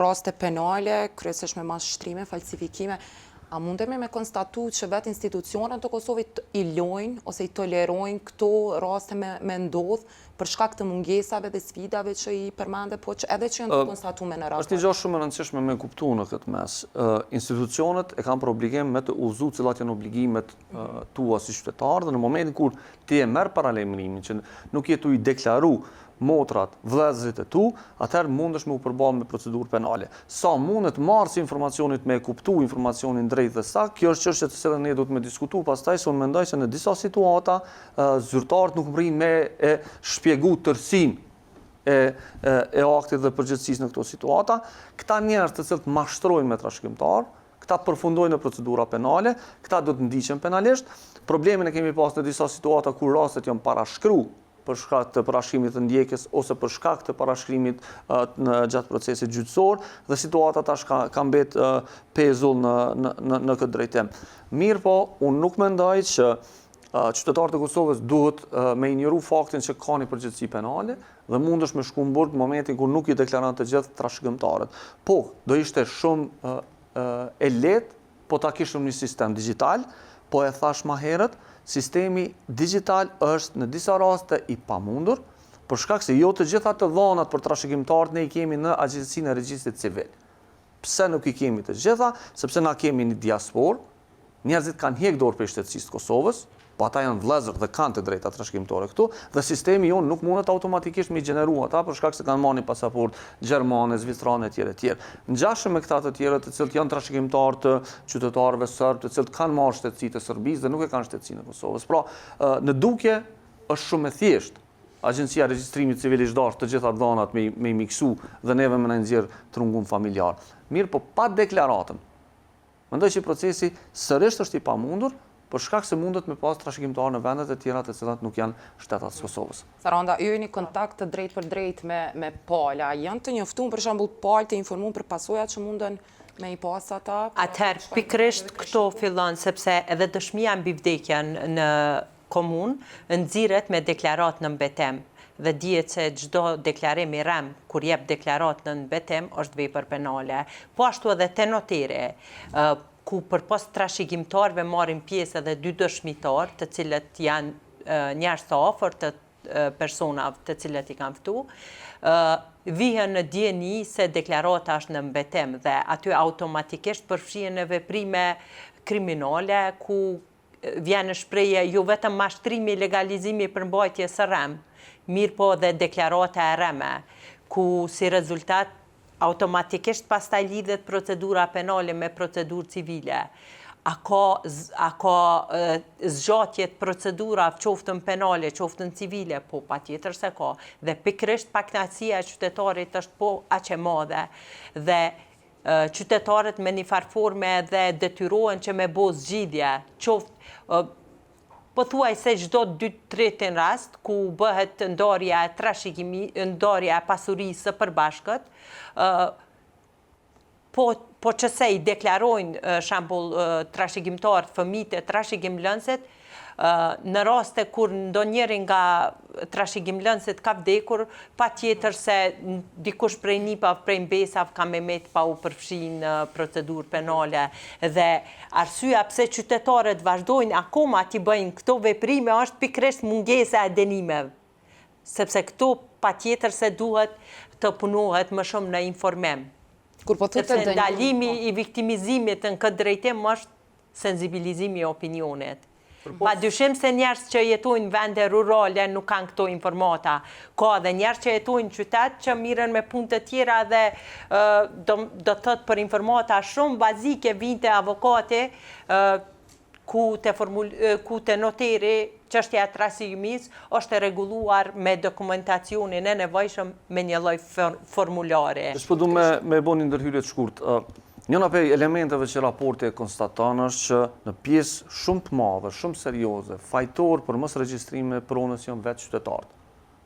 raste penale, kryesisht me mashtrime, falsifikime. A mundemi me konstatu që vetë institucionet të Kosovit i lojnë ose i tolerojnë këto raste me ndodh për shkak të mungesave dhe sfidave që i përmende, po që edhe që janë të konstatume në raport? Është një gjë shumë e rëndësishme me kuptu në këtë mes. Institucionet e kanë për obligim me të udhëzu cilat janë obligimet tua si qytetar, dhe në momentin kur ti e merr paralajmërimin që nuk je tu i deklaru motrat, vëllezërit e tu, atëherë mundesh me u përballë me procedurë penale. Sa mundet marrësi informacionit me kuptu informacionin drejt dhe sakt, kjo është çështje të cilën ne duhet me diskutu pastaj, se unë mendoj se në disa situata zyrtarët nuk mrin me e shpjegu tërësinë e aktit dhe përgjegjësisë në këto situata. Këta njerëz të cilët mashtrojnë me trashëgimtar, këta përfundojnë në procedura penale, këta do të ndiqen penalisht. Problemin e kemi pas në disa situata kur rastet janë parashkruar për shkak të parashkrimit të ndjekjes ose për shkak të parashkrimit në gjatë procesit gjyqësor dhe situata tash ka mbet pezull në këtë drejtim. Mirë po, unë nuk mendoj që qytetarët e Kosovës duhet me injoru faktin që ka një përgjegjësi penale dhe mundesh me shku në burg në momentin kur nuk i deklaron të gjithë trashëgimtarët. Po, do ishte shumë e lehtë po ta kishim një sistem digital, po e thash më herët, sistemi digital është në disa raste i pamundur, për shkak se jo të gjitha të dhënat për trashëgimtarët ne i kemi në Agjencinë e Regjistrit Civil. Pse nuk i kemi të gjitha? Sepse na kemi një diasporë, njerëzit kanë hjek dorë për shtetësisë të Kosovës, po ata janë vëllezër dhe kanë të drejta trashëgimtore këtu, dhe sistemi jonë nuk mundet automatikisht me i gjeneru ata për shkak se kanë marrë një pasaport gjermane, zvistrane etj. Ngjashëm me këta të tjerë të cilët janë trashëgimtarë të qytetarëve serb, të cilët kanë marrë shtetësi të Serbisë dhe nuk e kanë shtetësinë e Kosovës. Pra, në dukje është shumë e thjeshtë Agjencia e Regjistrimit Civil Iqdar të gjitha dhënat me i miksu dhe neve me na nxjerr trungun familjar. Mirë, po pa deklaratën. Mendoj që procesi sërish është i pamundur, për shkak se mundet me pas trashëgimtarë në vendet e tjera të cilat nuk janë shtetat të Kosovës. Saranda, ju jeni kontakt të drejt për drejt me pala. Janë të njoftuar për shembull palë të informuar për pasojat që munden me i pas ata? Atëherë, pikërisht këto fillon sepse edhe dëshmia mbi vdekjen në komunë nxirret me deklarat në mbetem. Dhe dihet se çdo deklarim i rem kur jep deklarat në mbetem është vepër penale. Po ashtu edhe te noteri, ku përpos trashëgimtarëve marrin pjesë edhe 2 dëshmitarë, të cilët janë njerëz të afërt të personave të cilët i kanë ftu, vihen në dieni se deklarata është në mbetem dhe aty automatikisht përfshihen në veprime kriminale ku vjen në shprehje jo vetëm mashtrimi, legalizimi për mbajtje së rem, mirë po dhe deklarata e reme, ku si rezultat automatikisht pastaj lidhet procedura penale me procedurë civile. A ka zgjatje të procedurave qoftën penale, qoftën civile, po patjetër se ka. Dhe pikërisht pakënaqësia e qytetarit është po aq e madhe dhe qytetarët me një farforme dhe detyrohen që me bo zgjidhje, po thuaj se çdo 2-3 rast ku bëhet ndarja e pasurisë së përbashkët, po që se i deklarojnë shembull trashëgimtarët, fëmijët e trashëgimlënësit, në raste kur ndonjëri nga trashëgimlënësit ka vdekur, patjetër se dikush prej nipave, prej mbesave ka me met pa u përfshi në procedurë penale dhe arsyeja pse qytetarët vazhdojnë akoma t'i bëjnë këto veprime është pikërisht mungesa e dënimeve. Sepse këto patjetër se duhet të punohet më shumë në informim. Sepse ndalimi i viktimizimit në këtë drejtim është sensibilizimi i opinionit. Pa dyshim se njerëz që jetojnë në vende rurale nuk kanë këto informata. Ka dhe njerëz që jetojnë në qytet që mirën me punë të tjera dhe do të thotë për informata shumë bazike vinte avokati ku te noteri çështja e trashëgimisë është e rregulluar me dokumentacionin e nevojshëm me një lloj formulare. Po du me bën një ndërhyrje të shkurtë. Njëna prej elementeve që raporti e konstaton është që në pjesë shumë të madhe, shumë serioze, fajtor për mos regjistrime pronës janë vetë qytetarët.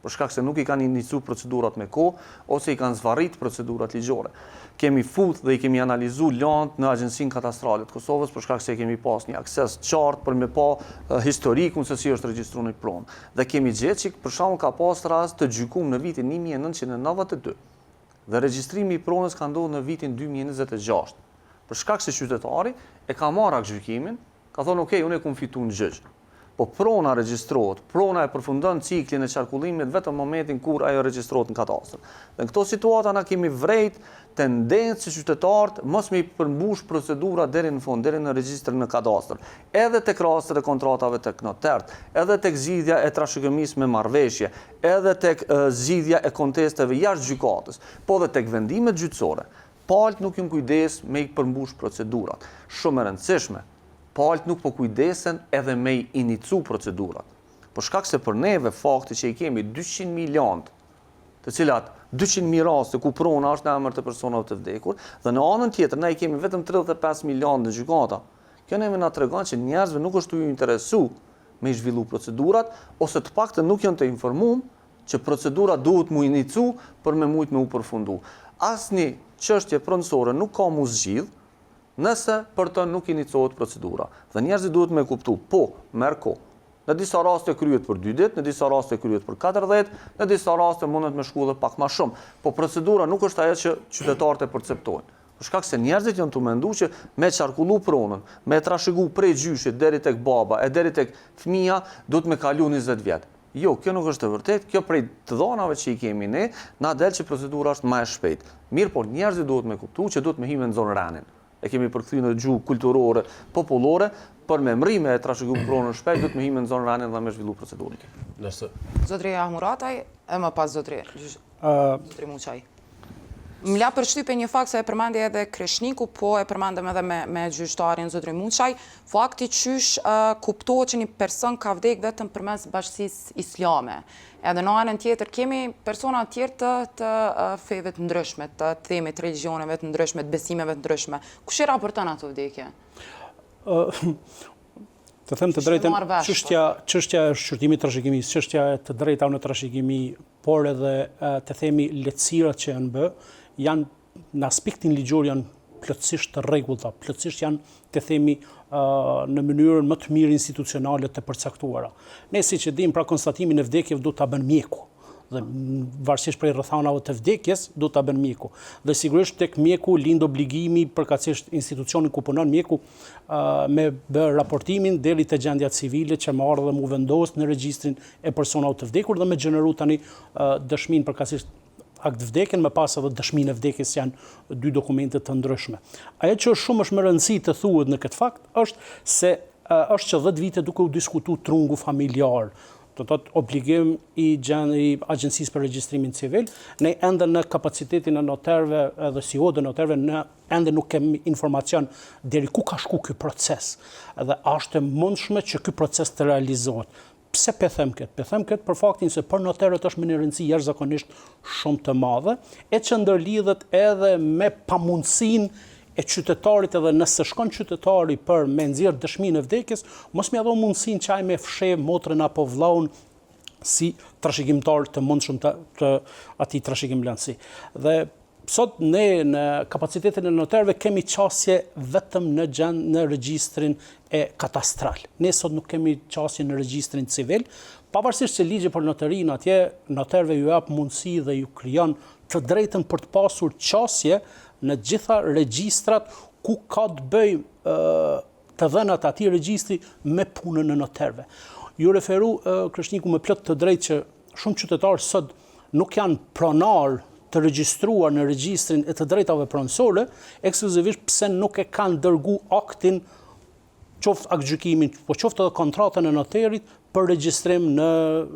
Për shkak se nuk i kanë iniciuar procedurat me kohë ose i kanë zvarrit procedurat ligjore. Kemi fut dhe i kemi analizuar lëndë në Agjencinë Katastrale të Kosovës për shkak se kemi pas një akses qartë për me pa historikun se si është regjistruar një pronë. Dhe kemi gjetë që për shembull ka pas rast të gjykuar në vitin 1992. Dhe regjistrimi i pronës ka ndodhur në vitin 2026. Për shkak se qytetari e ka marrë gjykimin, ka thonë okay, unë e kam fituar në gjyq. Po prona regjistrohet, prona e përfundon ciklin e qarkullimit vetëm në momentin kur ajo regjistrohet në katastër. Dhe në këto situata na kemi vrejt tendencë që qytetarët mos me i përmbush procedura deri në fund, deri në regjistrin në katastër. Edhe tek rastet e kontratave tek notert, edhe tek zgjidhja e trashëgimisë me marrëveshje, edhe tek zgjidhja e kontesteve jashtë gjykatës, po edhe tek vendimet gjyqësore. Palët nuk janë kujdes me i përmbush procedurat. Shumë e rëndësishme. Palët nuk po kujdesen edhe me i inicu procedurat. Por shkak se për neve fakti që i kemi 200.000 lëndë, të cilat 200.000 raste ku prona është në emër të personave të vdekur, dhe në anën tjetër ne i kemi vetëm 35.000 lëndë në gjykata. Kjo neve na tregon që njerëzve nuk është u interesu me i zhvillu procedurat, ose të paktën nuk janë të informuar që procedura duhet mu inicu për me mujt me u përfundu. Asnjë çështje pronësore nuk ka mu zgjidh nëse për të nuk inicohet procedura. Dhe njerëzit duhet me kuptu, po, merr kohë. Në disa raste kryet për 2 ditë, në disa raste kryet për 14, në disa raste mundet me shku dhe pak ma shumë. Po procedura nuk është ajo që qytetarët e perceptojnë. Për shkak se njerëzit janë të mendu që me qarkullu pronën, me trashëgu prej gjyshit deri tek baba e deri tek fëmia, duhet me kalu 20 vjet. Jo, kjo nuk është e vërtet, kjo prej të dhonave që i kemi ne, na del që procedura është më e shpejtë. Mirë, por njerëzit duhet me kuptu që duhet me hime në zonë ranin. E kemi përkthy në gjuhë kulturore, popullore, për me mrime e trashëgu pronën shpejt, duhet me hime në zonë ranin dhe me zhvillu procedurën. Zotri Ahmurataj, e më pas Zotri Muçaj. M'la përshtype një fakt se e përmendje edhe Kreshniku, po e përmendem edhe me gjyqtarin Zotri Muçaj, fakti qysh kuptohet që një person ka vdek vetëm përmes bashkësisë islame. Edhe në anën tjetër kemi persona tjerë të feve të ndryshme, të themit religioneve të ndryshme, të besimeve të ndryshme. Kush i raporton ato vdekje? Të them të drejtën, çështja e shqyrtimit trashëgimisë, çështja e të drejtave në trashëgimi, por edhe të themi lehtësirat që janë bë, janë në aspektin ligjor janë plotësisht të rregullta, plotësisht janë të themi në mënyrën më të mirë institucionale të përcaktuara. Ne siç e dimë, pra konstatimin e vdekjeve do ta bën mjeku. Dhe varësisht prej rrethanave të vdekjes do ta bën mjeku. Dhe sigurisht tek mjeku lind obligimi përkatësisht institucioni ku punon mjeku me bë raportimin deri te gjendja civile që më ardhe dhe mu vendos në regjistrin e personave të vdekur dhe me gjeneru tani dëshmin përkatësisht akt vdekjen, me pas edhe dëshminë e vdekjes janë 2 dokumente të ndryshme. Ajo që shumë është më rëndësi të thuhet në këtë fakt është se është që 10 vite duke u diskutuar trungu familjar, do të thotë obligim i Agjencisë për Regjistrimin Civil, ne ende në kapacitetin e noterëve edhe si hodë noterëve ne ende nuk kemi informacion deri ku ka shku ky proces. Edhe është e mundshme që ky proces të realizohet. Pse pe them këtë? Pe them këtë për faktin se për noterët është me një rëndësi jashtëzakonisht shumë të madhe, e që ndërlidhet edhe me pamundësinë e qytetarit, edhe nëse shkon qytetari për me nxjerr dëshminë e vdekjes, mos më dhon mundësinë që ai me fsheh motrën apo vllaun si trashëgimtar të mundshëm të atij trashëgimlanësi. Dhe sot ne në kapacitetin e noterëve kemi qasje vetëm në regjistrin e katastral. Ne sot nuk kemi qasje në regjistrin civil, pavarësisht se ligji për noterinë atje noterëve ju jap mundësi dhe ju krijon të drejtën për të pasur qasje në gjitha regjistrat ku ka të bëj të dhënat atij regjistri me punën e noterëve. Ju referu Kreshniku me plot të drejtë që shumë qytetarë sot nuk janë pronar të regjistruar në regjistrin e të drejtave pronësore, ekskluzivisht pse nuk e kanë dërgu aktin, qoftë aktgjykimin, po qoftë edhe kontratën e noterit për regjistrim në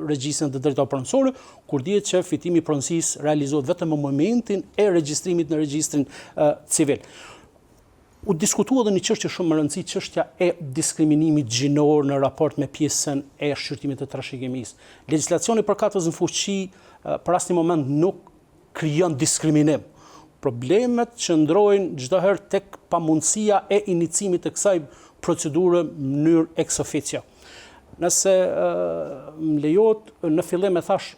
regjistrin e të drejtave pronësore, kur dihet që fitimi i pronësisë realizohet vetëm në momentin e regjistrimit në regjistrin civil. U diskutua edhe një çështje shumë e rëndësishme, çështja e diskriminimit gjinor në raport me pjesën e shqyrtimit të trashëgimisë. Legjislacioni përkatës në fuqi për asnjë moment nuk krijon diskriminim. Problemet qëndrojnë çdo herë tek pamundësia e inicimit të kësaj procedure në mënyrë ex officio. Nëse më lejohet, në fillim e thash,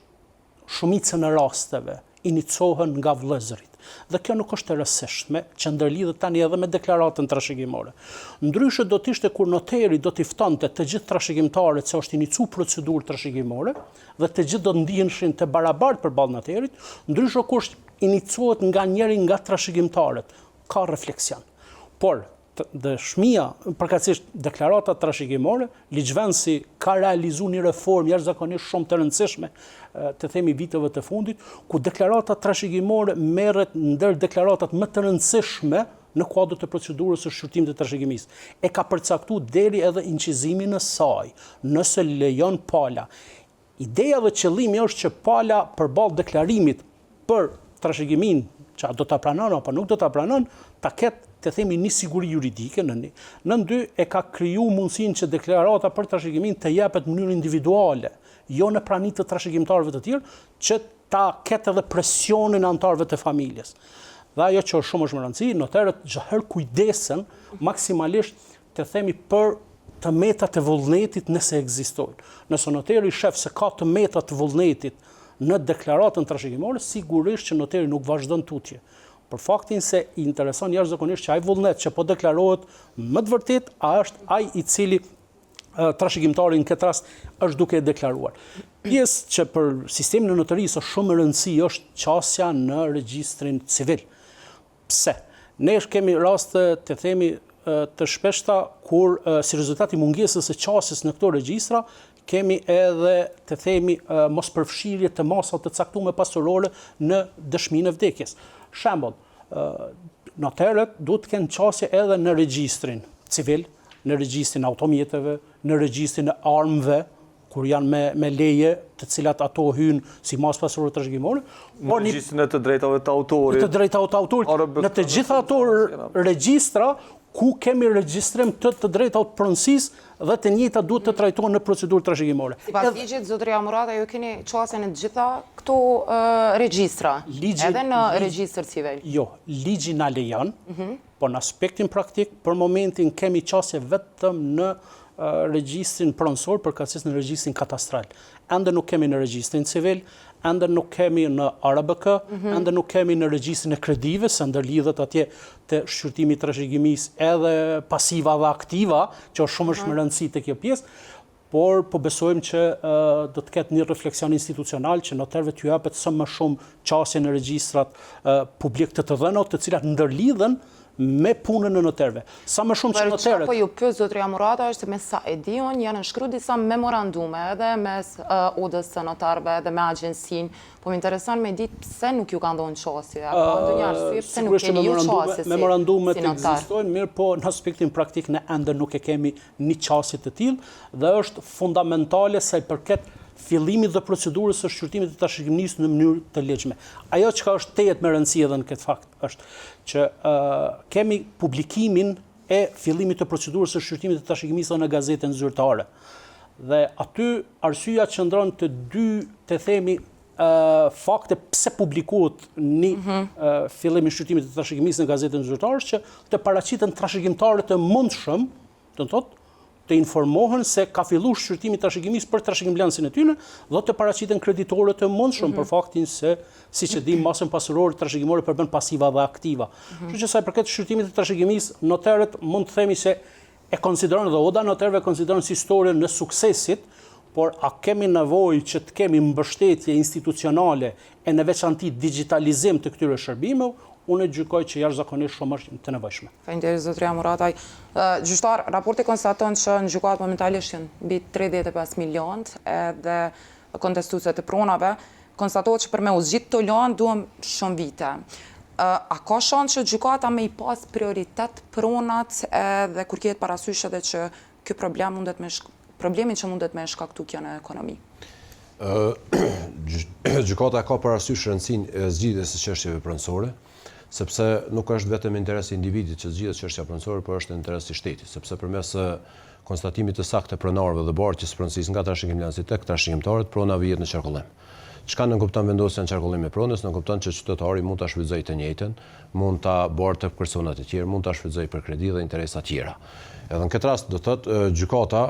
shumicën e rasteve inicohen nga vëllezërit. Dhe kjo nuk është e rëndësishme, që ndërlidhet tani edhe me deklaratën trashëgimore. Ndryshe do të ishte kur noteri do t'i ftonte të gjithë trashëgimtarët se është inicu procedurë trashëgimore dhe të gjithë do të ndiheshin të barabartë përballë noterit, ndryshe kur inicohet nga njëri nga trashëgimtarët, ka refleksion. Por dëshmia, përkatësisht deklarata trashëgimore, ligjvendësi ka realizuar një reformë jashtëzakonisht shumë të rëndësishme, të themi viteve të fundit, ku deklarata trashëgimore merret ndër deklaratat më të rëndësishme në kuadër të procedurës së shqyrtimit të trashëgimisë. E ka përcaktuar deri edhe incizimin e saj, nëse lejon pala. Ideja dhe qëllimi është që pala përballë deklarimit për trashëgimin, që do ta pranon apo nuk do ta pranon, ta ketë të themi një siguri juridike në dy e ka kriju mundësinë që deklarata për trashëgimin të jepet në mënyrë individuale, jo në prani të trashëgimtarëve të tjerë, që ta ketë edhe presionin antarëve të familjes. Dhe ajo që është shumë më rëndësishme, noterët çdo herë kujdesen maksimalisht të themi për të metat e vullnetit nëse ekzistojnë. Nëse noteri shef se ka të metat të vullnetit në deklaratën trashëgimore, sigurisht që noteri nuk vazhdon tutje. Për faktin se i intereson jashtëzakonisht që ai vullnet që po deklarohet më të vërtet, a është ai i cili trashëgimtari në këtë rast është duke deklaruar. Pjesë që për sistemin e notarisë është shumë e rëndësishme është qasja në regjistrin civil. Pse? Ne kemi raste të themi të shpeshta kur si rezultati mungesës së qasjes në këto regjistra kemi edhe të themi mos përfshirje të masa të caktuara pasurore në dëshminë e vdekjes. Shembull, noterët duhet të kenë qasje edhe në regjistrin civil, në regjistrin automjeteve, në regjistrin e armëve, kur janë me leje, të cilat ato hynë si masë pasurore trashëgimore, në regjistrin e të drejtave të autorit. Të drejtave të autorit, në të gjitha ato regjistra ku kemi regjistrim të drejtave të pronësisë dhe të njëjta duhet të trajtohen në procedurë trashëgimore. Sipas ligjit, zotëria Murata, ju keni qasjen e të gjitha këto regjistra, edhe në regjistër civil. Jo, ligji na lejon, po në aspektin praktik, për momentin kemi qasje vetëm në regjistrin pronësor, përkatësisht në regjistrin katastral. Ende nuk kemi në regjistrin civil, ende nuk kemi në ARBK, ende nuk kemi në regjistrin e kredive, se ndërlidhet atje të shqyrtimi trashëgimisë edhe pasiva dhe aktiva, që është shumë më rëndësi të kjo pjesë, por po besojmë që do të ketë një refleksion institucional që noterëve t'ju japet sa më shumë qasje në regjistrat publik të dhënave, të cilat ndërlidhen me punën e noterëve. Sa më shumë që noterët... Po ju pyet zotëria Murata është se me sa e diun janë shkruar disa memorandume edhe mes odës së notarëve edhe me agjensinë. Po më intereson me ditë pse nuk ju ka ndonë qasje, apo ndonjë arsye pse nuk keni ju qasje si memorandumet notar. ekzistojnë, mirë, po në aspektin praktik ne ende nuk e kemi një qasje të tillë dhe është fundamentale sa i përket fillimit dhe procedurës së shqyrtimit të trashëgimisë në mënyrë të legjshme. Ajo që është tejet me rëndësi edhe në këtë fakt është që kemi publikimin e fillimit të procedurës së shqyrtimit të trashëgimisë në gazetën zyrtare. Dhe aty arsyeja qëndron të dy, të themi, fakte pse publikohet një fillim i shqyrtimit të trashëgimisë në gazetën zyrtare që të paraqiten trashëgimtarët e mundshëm, do të thotë, të informohen se ka filluar shqyrtimi i trashëgimisë për trashëgimlancin e tyre dhe të paraqiten kreditorët e mundshëm për faktin se, siç e dim, masën pasurore trashëgimore përbën pasiva dhe aktiva. Kështu që sa i përket shqyrtimit të trashëgimisë, noterët mund të themi se e konsiderojnë dhe oda noterëve konsiderojnë si historinë në suksesit, por a kemi nevojë që të kemi mbështetje institucionale e në veçanti digitalizim të këtyre shërbimeve, unë e gjykoj që jashtëzakonisht shumë është të nevojshme. Faleminderit zotëria Murataj. Gjyqtar, raporti konstaton që në gjykatë momentalisht janë mbi 35 milionë edhe kontestuese të pronave, konstatohet që për me u zgjidh këto lëndë duhen shumë vite. A ka shans që gjykata me i pas prioritet pronat edhe kur ketë parasysh edhe që ky problemin që mundet me shkaktu kjo në ekonomi? Gjykata ka parasysh rëndësinë e zgjidhjes së çështjeve pronësore, sepse nuk është vetëm interesi i individit që zgjidhet çështja pronësore, por është interesi i shtetit, sepse përmes konstatimit të saktë të pronarëve dhe bartjes së pronësisë nga trashëgimlanci tek trashëgimtarët, prona vihet në qarkullim. Çka nënkupton vendosja në qarkullim e pronës, nënkupton që qytetari mund ta shfrytëzojë të njëjtën, mund ta bartë për persona të tjerë, mund ta shfrytëzojë për kredi dhe interesa të tjera. Edhe në këtë rast do thotë gjykata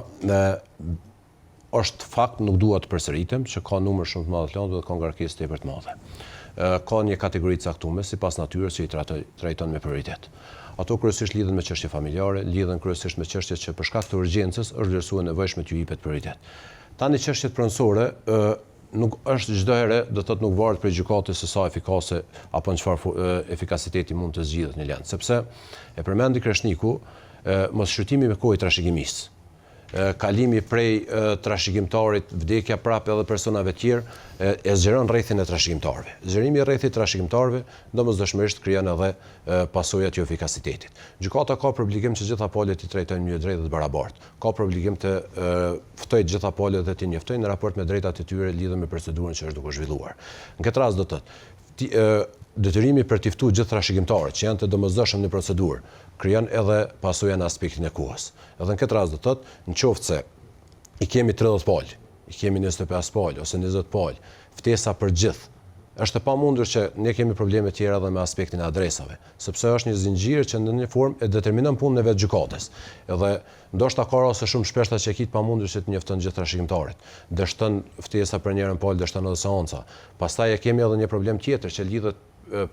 është fakt, nuk duhet të përsëritem, që ka numër shumë të madh të lëndëve dhe ka ngarkesë tepër të mëdha. Ka një kategori të caktuar sipas natyrës që i trajton me prioritet. Ato kryesisht lidhen me çështje familjare, lidhen kryesisht me çështje që për shkak të urgjencës është vlerësuar nevojshme t'ju jepet prioritet. Tani çështjet pronësore nuk është çdo herë, do të thotë nuk varet prej gjykatës se sa efikase apo në çfarë efikasiteti mund të zgjidhet një lëndë, sepse e përmendi Kreshniku, mos shqyrtimi me kohë trashëgimisë. Kalimi prej trashëgimtarit, vdekja prapë edhe personave tjerë e zgjeron rrethin e trashëgimtarëve. Zgjerimi i rrethit trashëgimtarëve domosdoshmërisht krijon edhe pasojat jo efikasitetit. Gjykata ka për obligim që gjitha palët i trajtojnë në mënyrë drejtë dhe të barabartë. Ka për obligim të ftojë gjitha palët dhe të njoftojnë në raport me drejtat e tyre lidhur me procedurën që është duke zhvilluar. Në këtë rast do të thotë detyrimi për t'i ftuar gjithë trashëgimtarët që janë të domosdoshëm në procedurë krijon edhe pasoja në aspektin e kohës. Edhe në këtë rast do thotë, nëse i kemi 30 palë, i kemi 25 palë ose 20 palë, ftesa për gjithë është e pamundur që ne kemi probleme tjera edhe me aspektin e adresave, sepse është një zinxhir që në një formë e determinon punën e vetë gjykatës. Edhe ndoshta ka raste shumë shpeshta që e kit pamundur që të njofton gjithë trashëgimtarët. Dështon ftesa për njërin pol, dështon edhe seanca. Pastaj e kemi edhe një problem tjetër që lidhet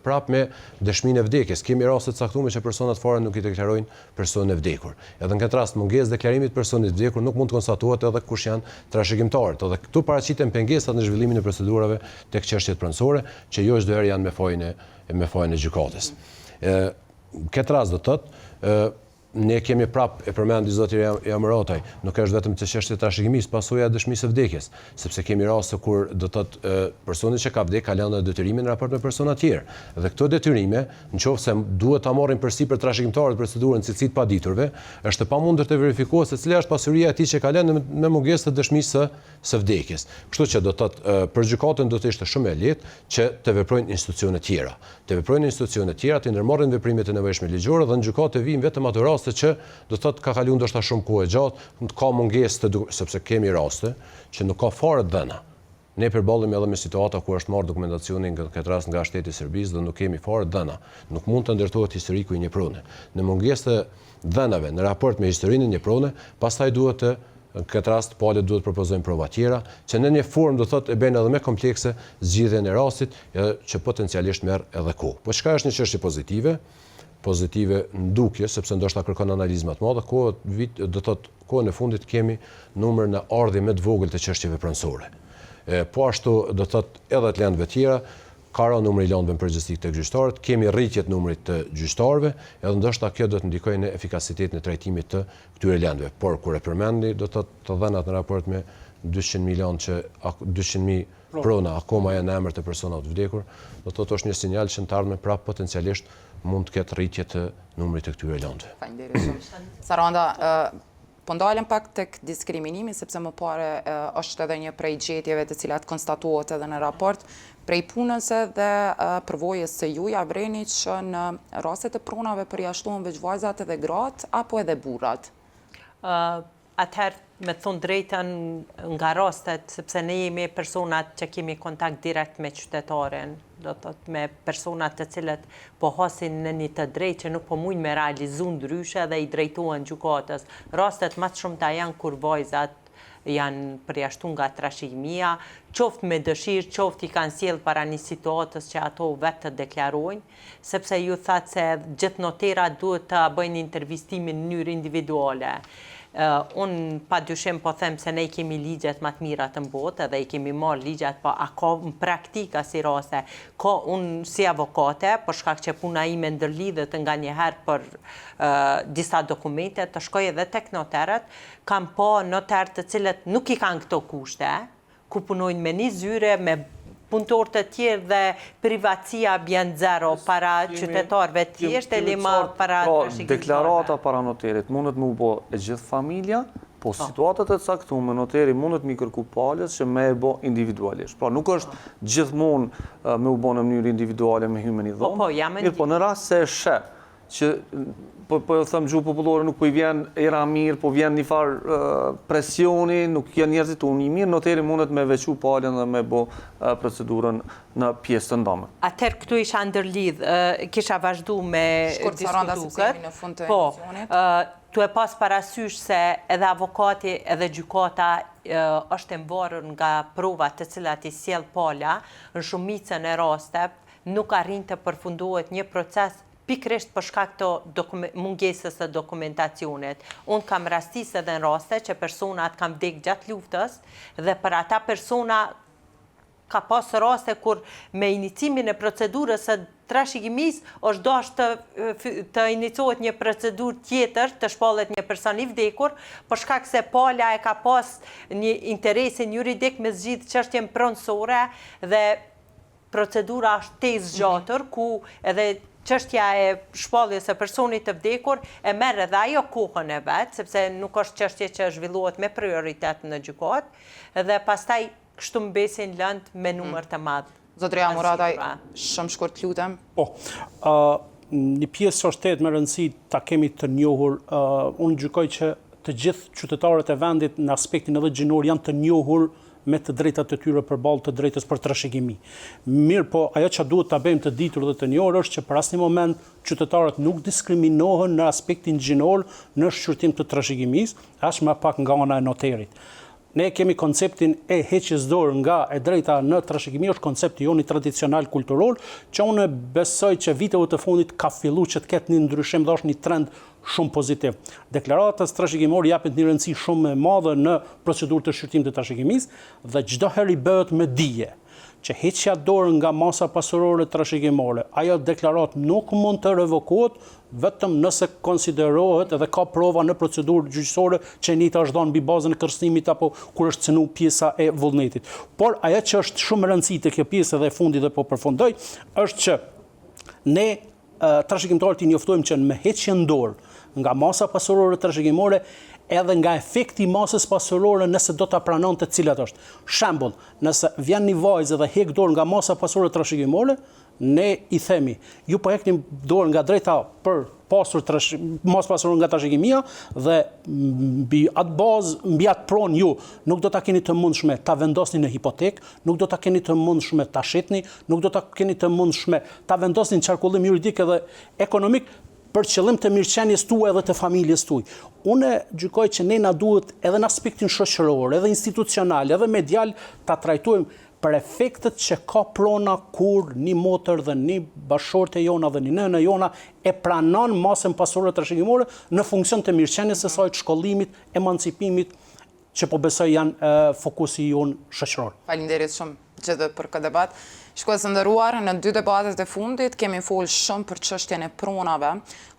prap me dëshminë e vdekjes. Kemi raste të caktuara që personat fare nuk i deklarojnë personin e vdekur. Edhe në këtë rast mungesë deklarimit të personit të vdekur nuk mund të konstatohet edhe kush janë trashëgimtarët. Edhe këtu paraqiten pengesat në zhvillimin e procedurave tek çështjet pronësore, që jo çdo herë janë me fajin e gjykatës. Këtë rast do të thotë ne kemi prap e përmendi zoti Jamërotaj, nuk është vetëm të çështje trashëgimisë, pasojë e dëshmisë së vdekjes, sepse kemi raste kur do të thotë personi që ka vdekur ka lënë detyrimin në raport me persona të tjerë. Dhe këto detyrime, nëse duhet ta marrin përsipër trashëgimtarët procedurën cilësitë paditurve, është e pamundur të verifikohet se cila është pasuria e tij që ka lënë me mungesë të dëshmisë së vdekjes. Kështu që do të thotë për gjykatën do të ishte shumë e lehtë që të veprojnë institucione tjera. Të veprojnë institucione tjera, të ndërmarrin veprimet e nevojshme ligjore dhe në gjykatë vijnë vetëm ato raste që do të thotë ka kaluar ndoshta shumë kohë e gjatë, ka mungesë sepse kemi raste që nuk ka fare dhëna. Ne përballemi edhe me situata ku është marrë dokumentacioni në këtë rast nga shteti i Serbisë dhe nuk kemi fare dhëna. Nuk mund të ndërtohet historiku i një prune. Në mungesë të dhënave në raport me historinë e një prune, pastaj duhet të në këtë rast palët duhet të propozojnë prova tjera, që në një formë do thotë e bëjnë edhe më komplekse zgjidhjen e rastit, që potencialisht merr edhe kohë. Po çka është një çështje pozitive ndukje, sepse ndoshta kërkon analizë më të madhe, do thotë kohën e fundit kemi numër në ardhje më të vogël të çështjeve pronësore. Po ashtu do thotë edhe të lëndëve tjera, ka rënë numri i lëndëve në përgjithësi tek gjyqtarët, kemi rritje të numrit të gjyqtarëve, edhe ndoshta kjo do të ndikojë në efikasitetin e trajtimit të këtyre lëndëve. Por kur e përmendi, do thotë të dhënat në raport me 200 milion që 200.000 prona akoma janë në emër të personave të vdekur, do thotë është një sinjal që në të ardhmen prap potencialisht mund të ketë rritje të numrit të këtyre lëndëve. Faleminderit shumë. Saranda, po ndalem pak tek diskriminimi, sepse më pare është edhe një prej gjetjeve të cilat konstatuohet edhe në raport, prej punëse dhe përvojës së ju ja vreni që në rastet e pronave përjashtohen veç vajzat edhe gratë apo edhe burrat? Atëherë, me thonë drejtën nga rastet, sepse ne jemi personat që kemi kontakt direkt me qytetaren, do të thotë me personat të cilët po hasin në një të drejtë që nuk po mujnë me realizu ndryshe dhe i drejtohen gjykatës. Rastet më të shumta janë kur vajzat janë përjashtuar nga trashëgimia, qoftë me dëshirë, qoftë i kanë sjellë para një situatës që ato vetë të deklarojnë, sepse ju thatë se gjithë noterat duhet të bëjnë intervistimin në mënyrë individuale. Unë pa dyshim po them se ne kemi ligjet më të mira të botë edhe i kemi marrë ligjet, po a ka në praktika si raste. Ka unë si avokate, për shkak që puna ime ndërlidhet nga njëherë për disa dokumente, të shkoj edhe tek noterët, kam pa noterë të cilët nuk i kanë këto kushte, ku punojnë me një zyre, me punëtor të tjerë dhe privatësia bjen zero para qytetarëve tjeshtë e lima para trashëgimtarëve. Deklarata para noterit mundet me u bë e gjithë familja, po situatat e caktuara noteri mundet me kërku palës që me e bë individualisht. Pra nuk është gjithmonë me u bë në mënyrë individuale me hyrje në dhomë. Mirë, po në rast se e sheh që po e them gjuhë popullore, nuk po i vjen era mirë, po vjen një farë presioni, nuk janë njerëzit unë i mirë, noteri mundet me veçu palën dhe me bo procedurën në pjesë të ndamën. Atëherë këtu isha ndërlidh, kisha vazhdu me diskutukët. Po, tu e pas parasysh se edhe avokati edhe gjykata është e mbarur nga provat të cilat i sjell pala, në shumicën e rasteve nuk arrin të përfundohet një proces pikrisht për shkak të mungesës së dokumentacionit. Unë kam rastis edhe në raste që personat kam vdek gjatë luftës dhe për ata persona ka pas raste kur me inicimin e procedurës së trashëgimisë është dashur të iniciohet një procedurë tjetër, të shpallet një person i vdekur, për shkak se pala e ka pas një interesin juridik me zgjidh çështjen pronësore dhe procedura është tezë zgjatur ku edhe çështja e shpalljes së personit të vdekur e merr edhe ajo kohën e vet, sepse nuk është çështje që zhvillohet me prioritet në gjykatë dhe pastaj kështu mbesin lëndë me numër të madh. Zotëria Murataj, shumë shkurt lutem. Po, një pjesë që është me rëndësi ta kemi të njohur, unë gjykoj që të gjithë qytetarët e vendit në aspektin edhe gjinor janë të njohur me të drejtat e tyre përballë të drejtës për trashëgimi. Mirë, po ajo që duhet ta bëjmë të ditur dhe të njohur është që për asnjë moment qytetarët nuk diskriminohen në aspektin gjinor në shqyrtim të trashëgimisë, as më pak nga ana e noterit. Ne kemi konceptin e heqjes dorë nga e drejta në trashëgimi, është koncepti joni tradicional kulturor, që unë besoj që viteve të fundit ka filluar që të ketë një ndryshim dhe është një trend shumë pozitiv. Deklaratat trashëgimore japin një rëndësi shumë e madhe në procedurë të shqyrtimit të trashëgimisë dhe çdo herë i bëhet me dije që heqja dorë nga masa pasurore trashëgimore, ajo deklarat nuk mund të revokohet vetëm nëse konsiderohet edhe ka prova në procedurë gjyqësore që njëta është dhënë mbi bazën e kërcënimit apo kur është cënuar pjesa e vullnetit. Por ajo që është shumë e rëndësishme te kjo pjesë dhe e fundit dhe po përfundoj, është që ne trashëgimtarët i njoftojmë që me heqjen dorë nga masa pasurore trashëgimore edhe nga efekti i masës pasurore nëse do ta pranonte cilat është. Shembull, nëse vjen një vajzë dhe hek dorë nga masa pasurore trashëgimore, ne i themi, ju po hekni dorë nga drejta për pasur masë pasurore nga trashëgimia dhe mbi atë bazë, mbi atë pronë ju nuk do ta keni të mundshme ta vendosni në hipotekë, nuk do ta keni të mundshme ta shitni, nuk do ta keni të mundshme ta vendosni në qarkullim juridik edhe ekonomik për qëllim të mirëqenies tuaj edhe të familjes tuaj. Unë gjykoj që ne na duhet edhe në aspektin shoqëror, edhe institucional, edhe medial ta trajtojmë për efektet që ka prona kur një motër dhe një bashkëshorte jona dhe një nënë jona e pranon masën pasurore trashëgimore në funksion të mirëqenies së saj, të shkollimit, emancipimit, që po besoj janë fokusi jonë shoqëror. Faleminderit shumë gjithë për këtë debat. Shikues të nderuar, në 2 debatet e fundit kemi folur shumë për çështjen e pronave.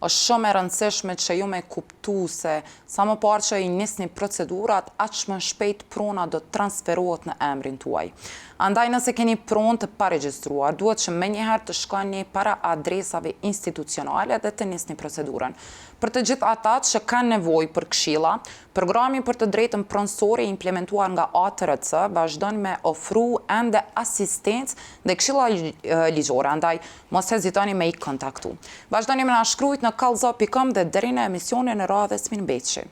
Është shumë e rëndësishme që ju me kuptu se sa më parë që i nisni procedurat, aq më shpejt prona do të transferohet në emrin tuaj. Andaj nëse keni pronë të paregjistruar, duhet që menjëherë të shkoni para adresave institucionale dhe të nisni procedurën. Për të gjithë ata që kanë nevojë për këshilla, programi për të drejtën pronësore implementuar nga ATRC vazhdon me ofru ende asistencë dhe këshilla ligjore, andaj mos hezitoni me i kontaktu. Vazhdoni me na shkruajt në kallzo.com dhe deri në emisionin e radhës mirëmbëjtje.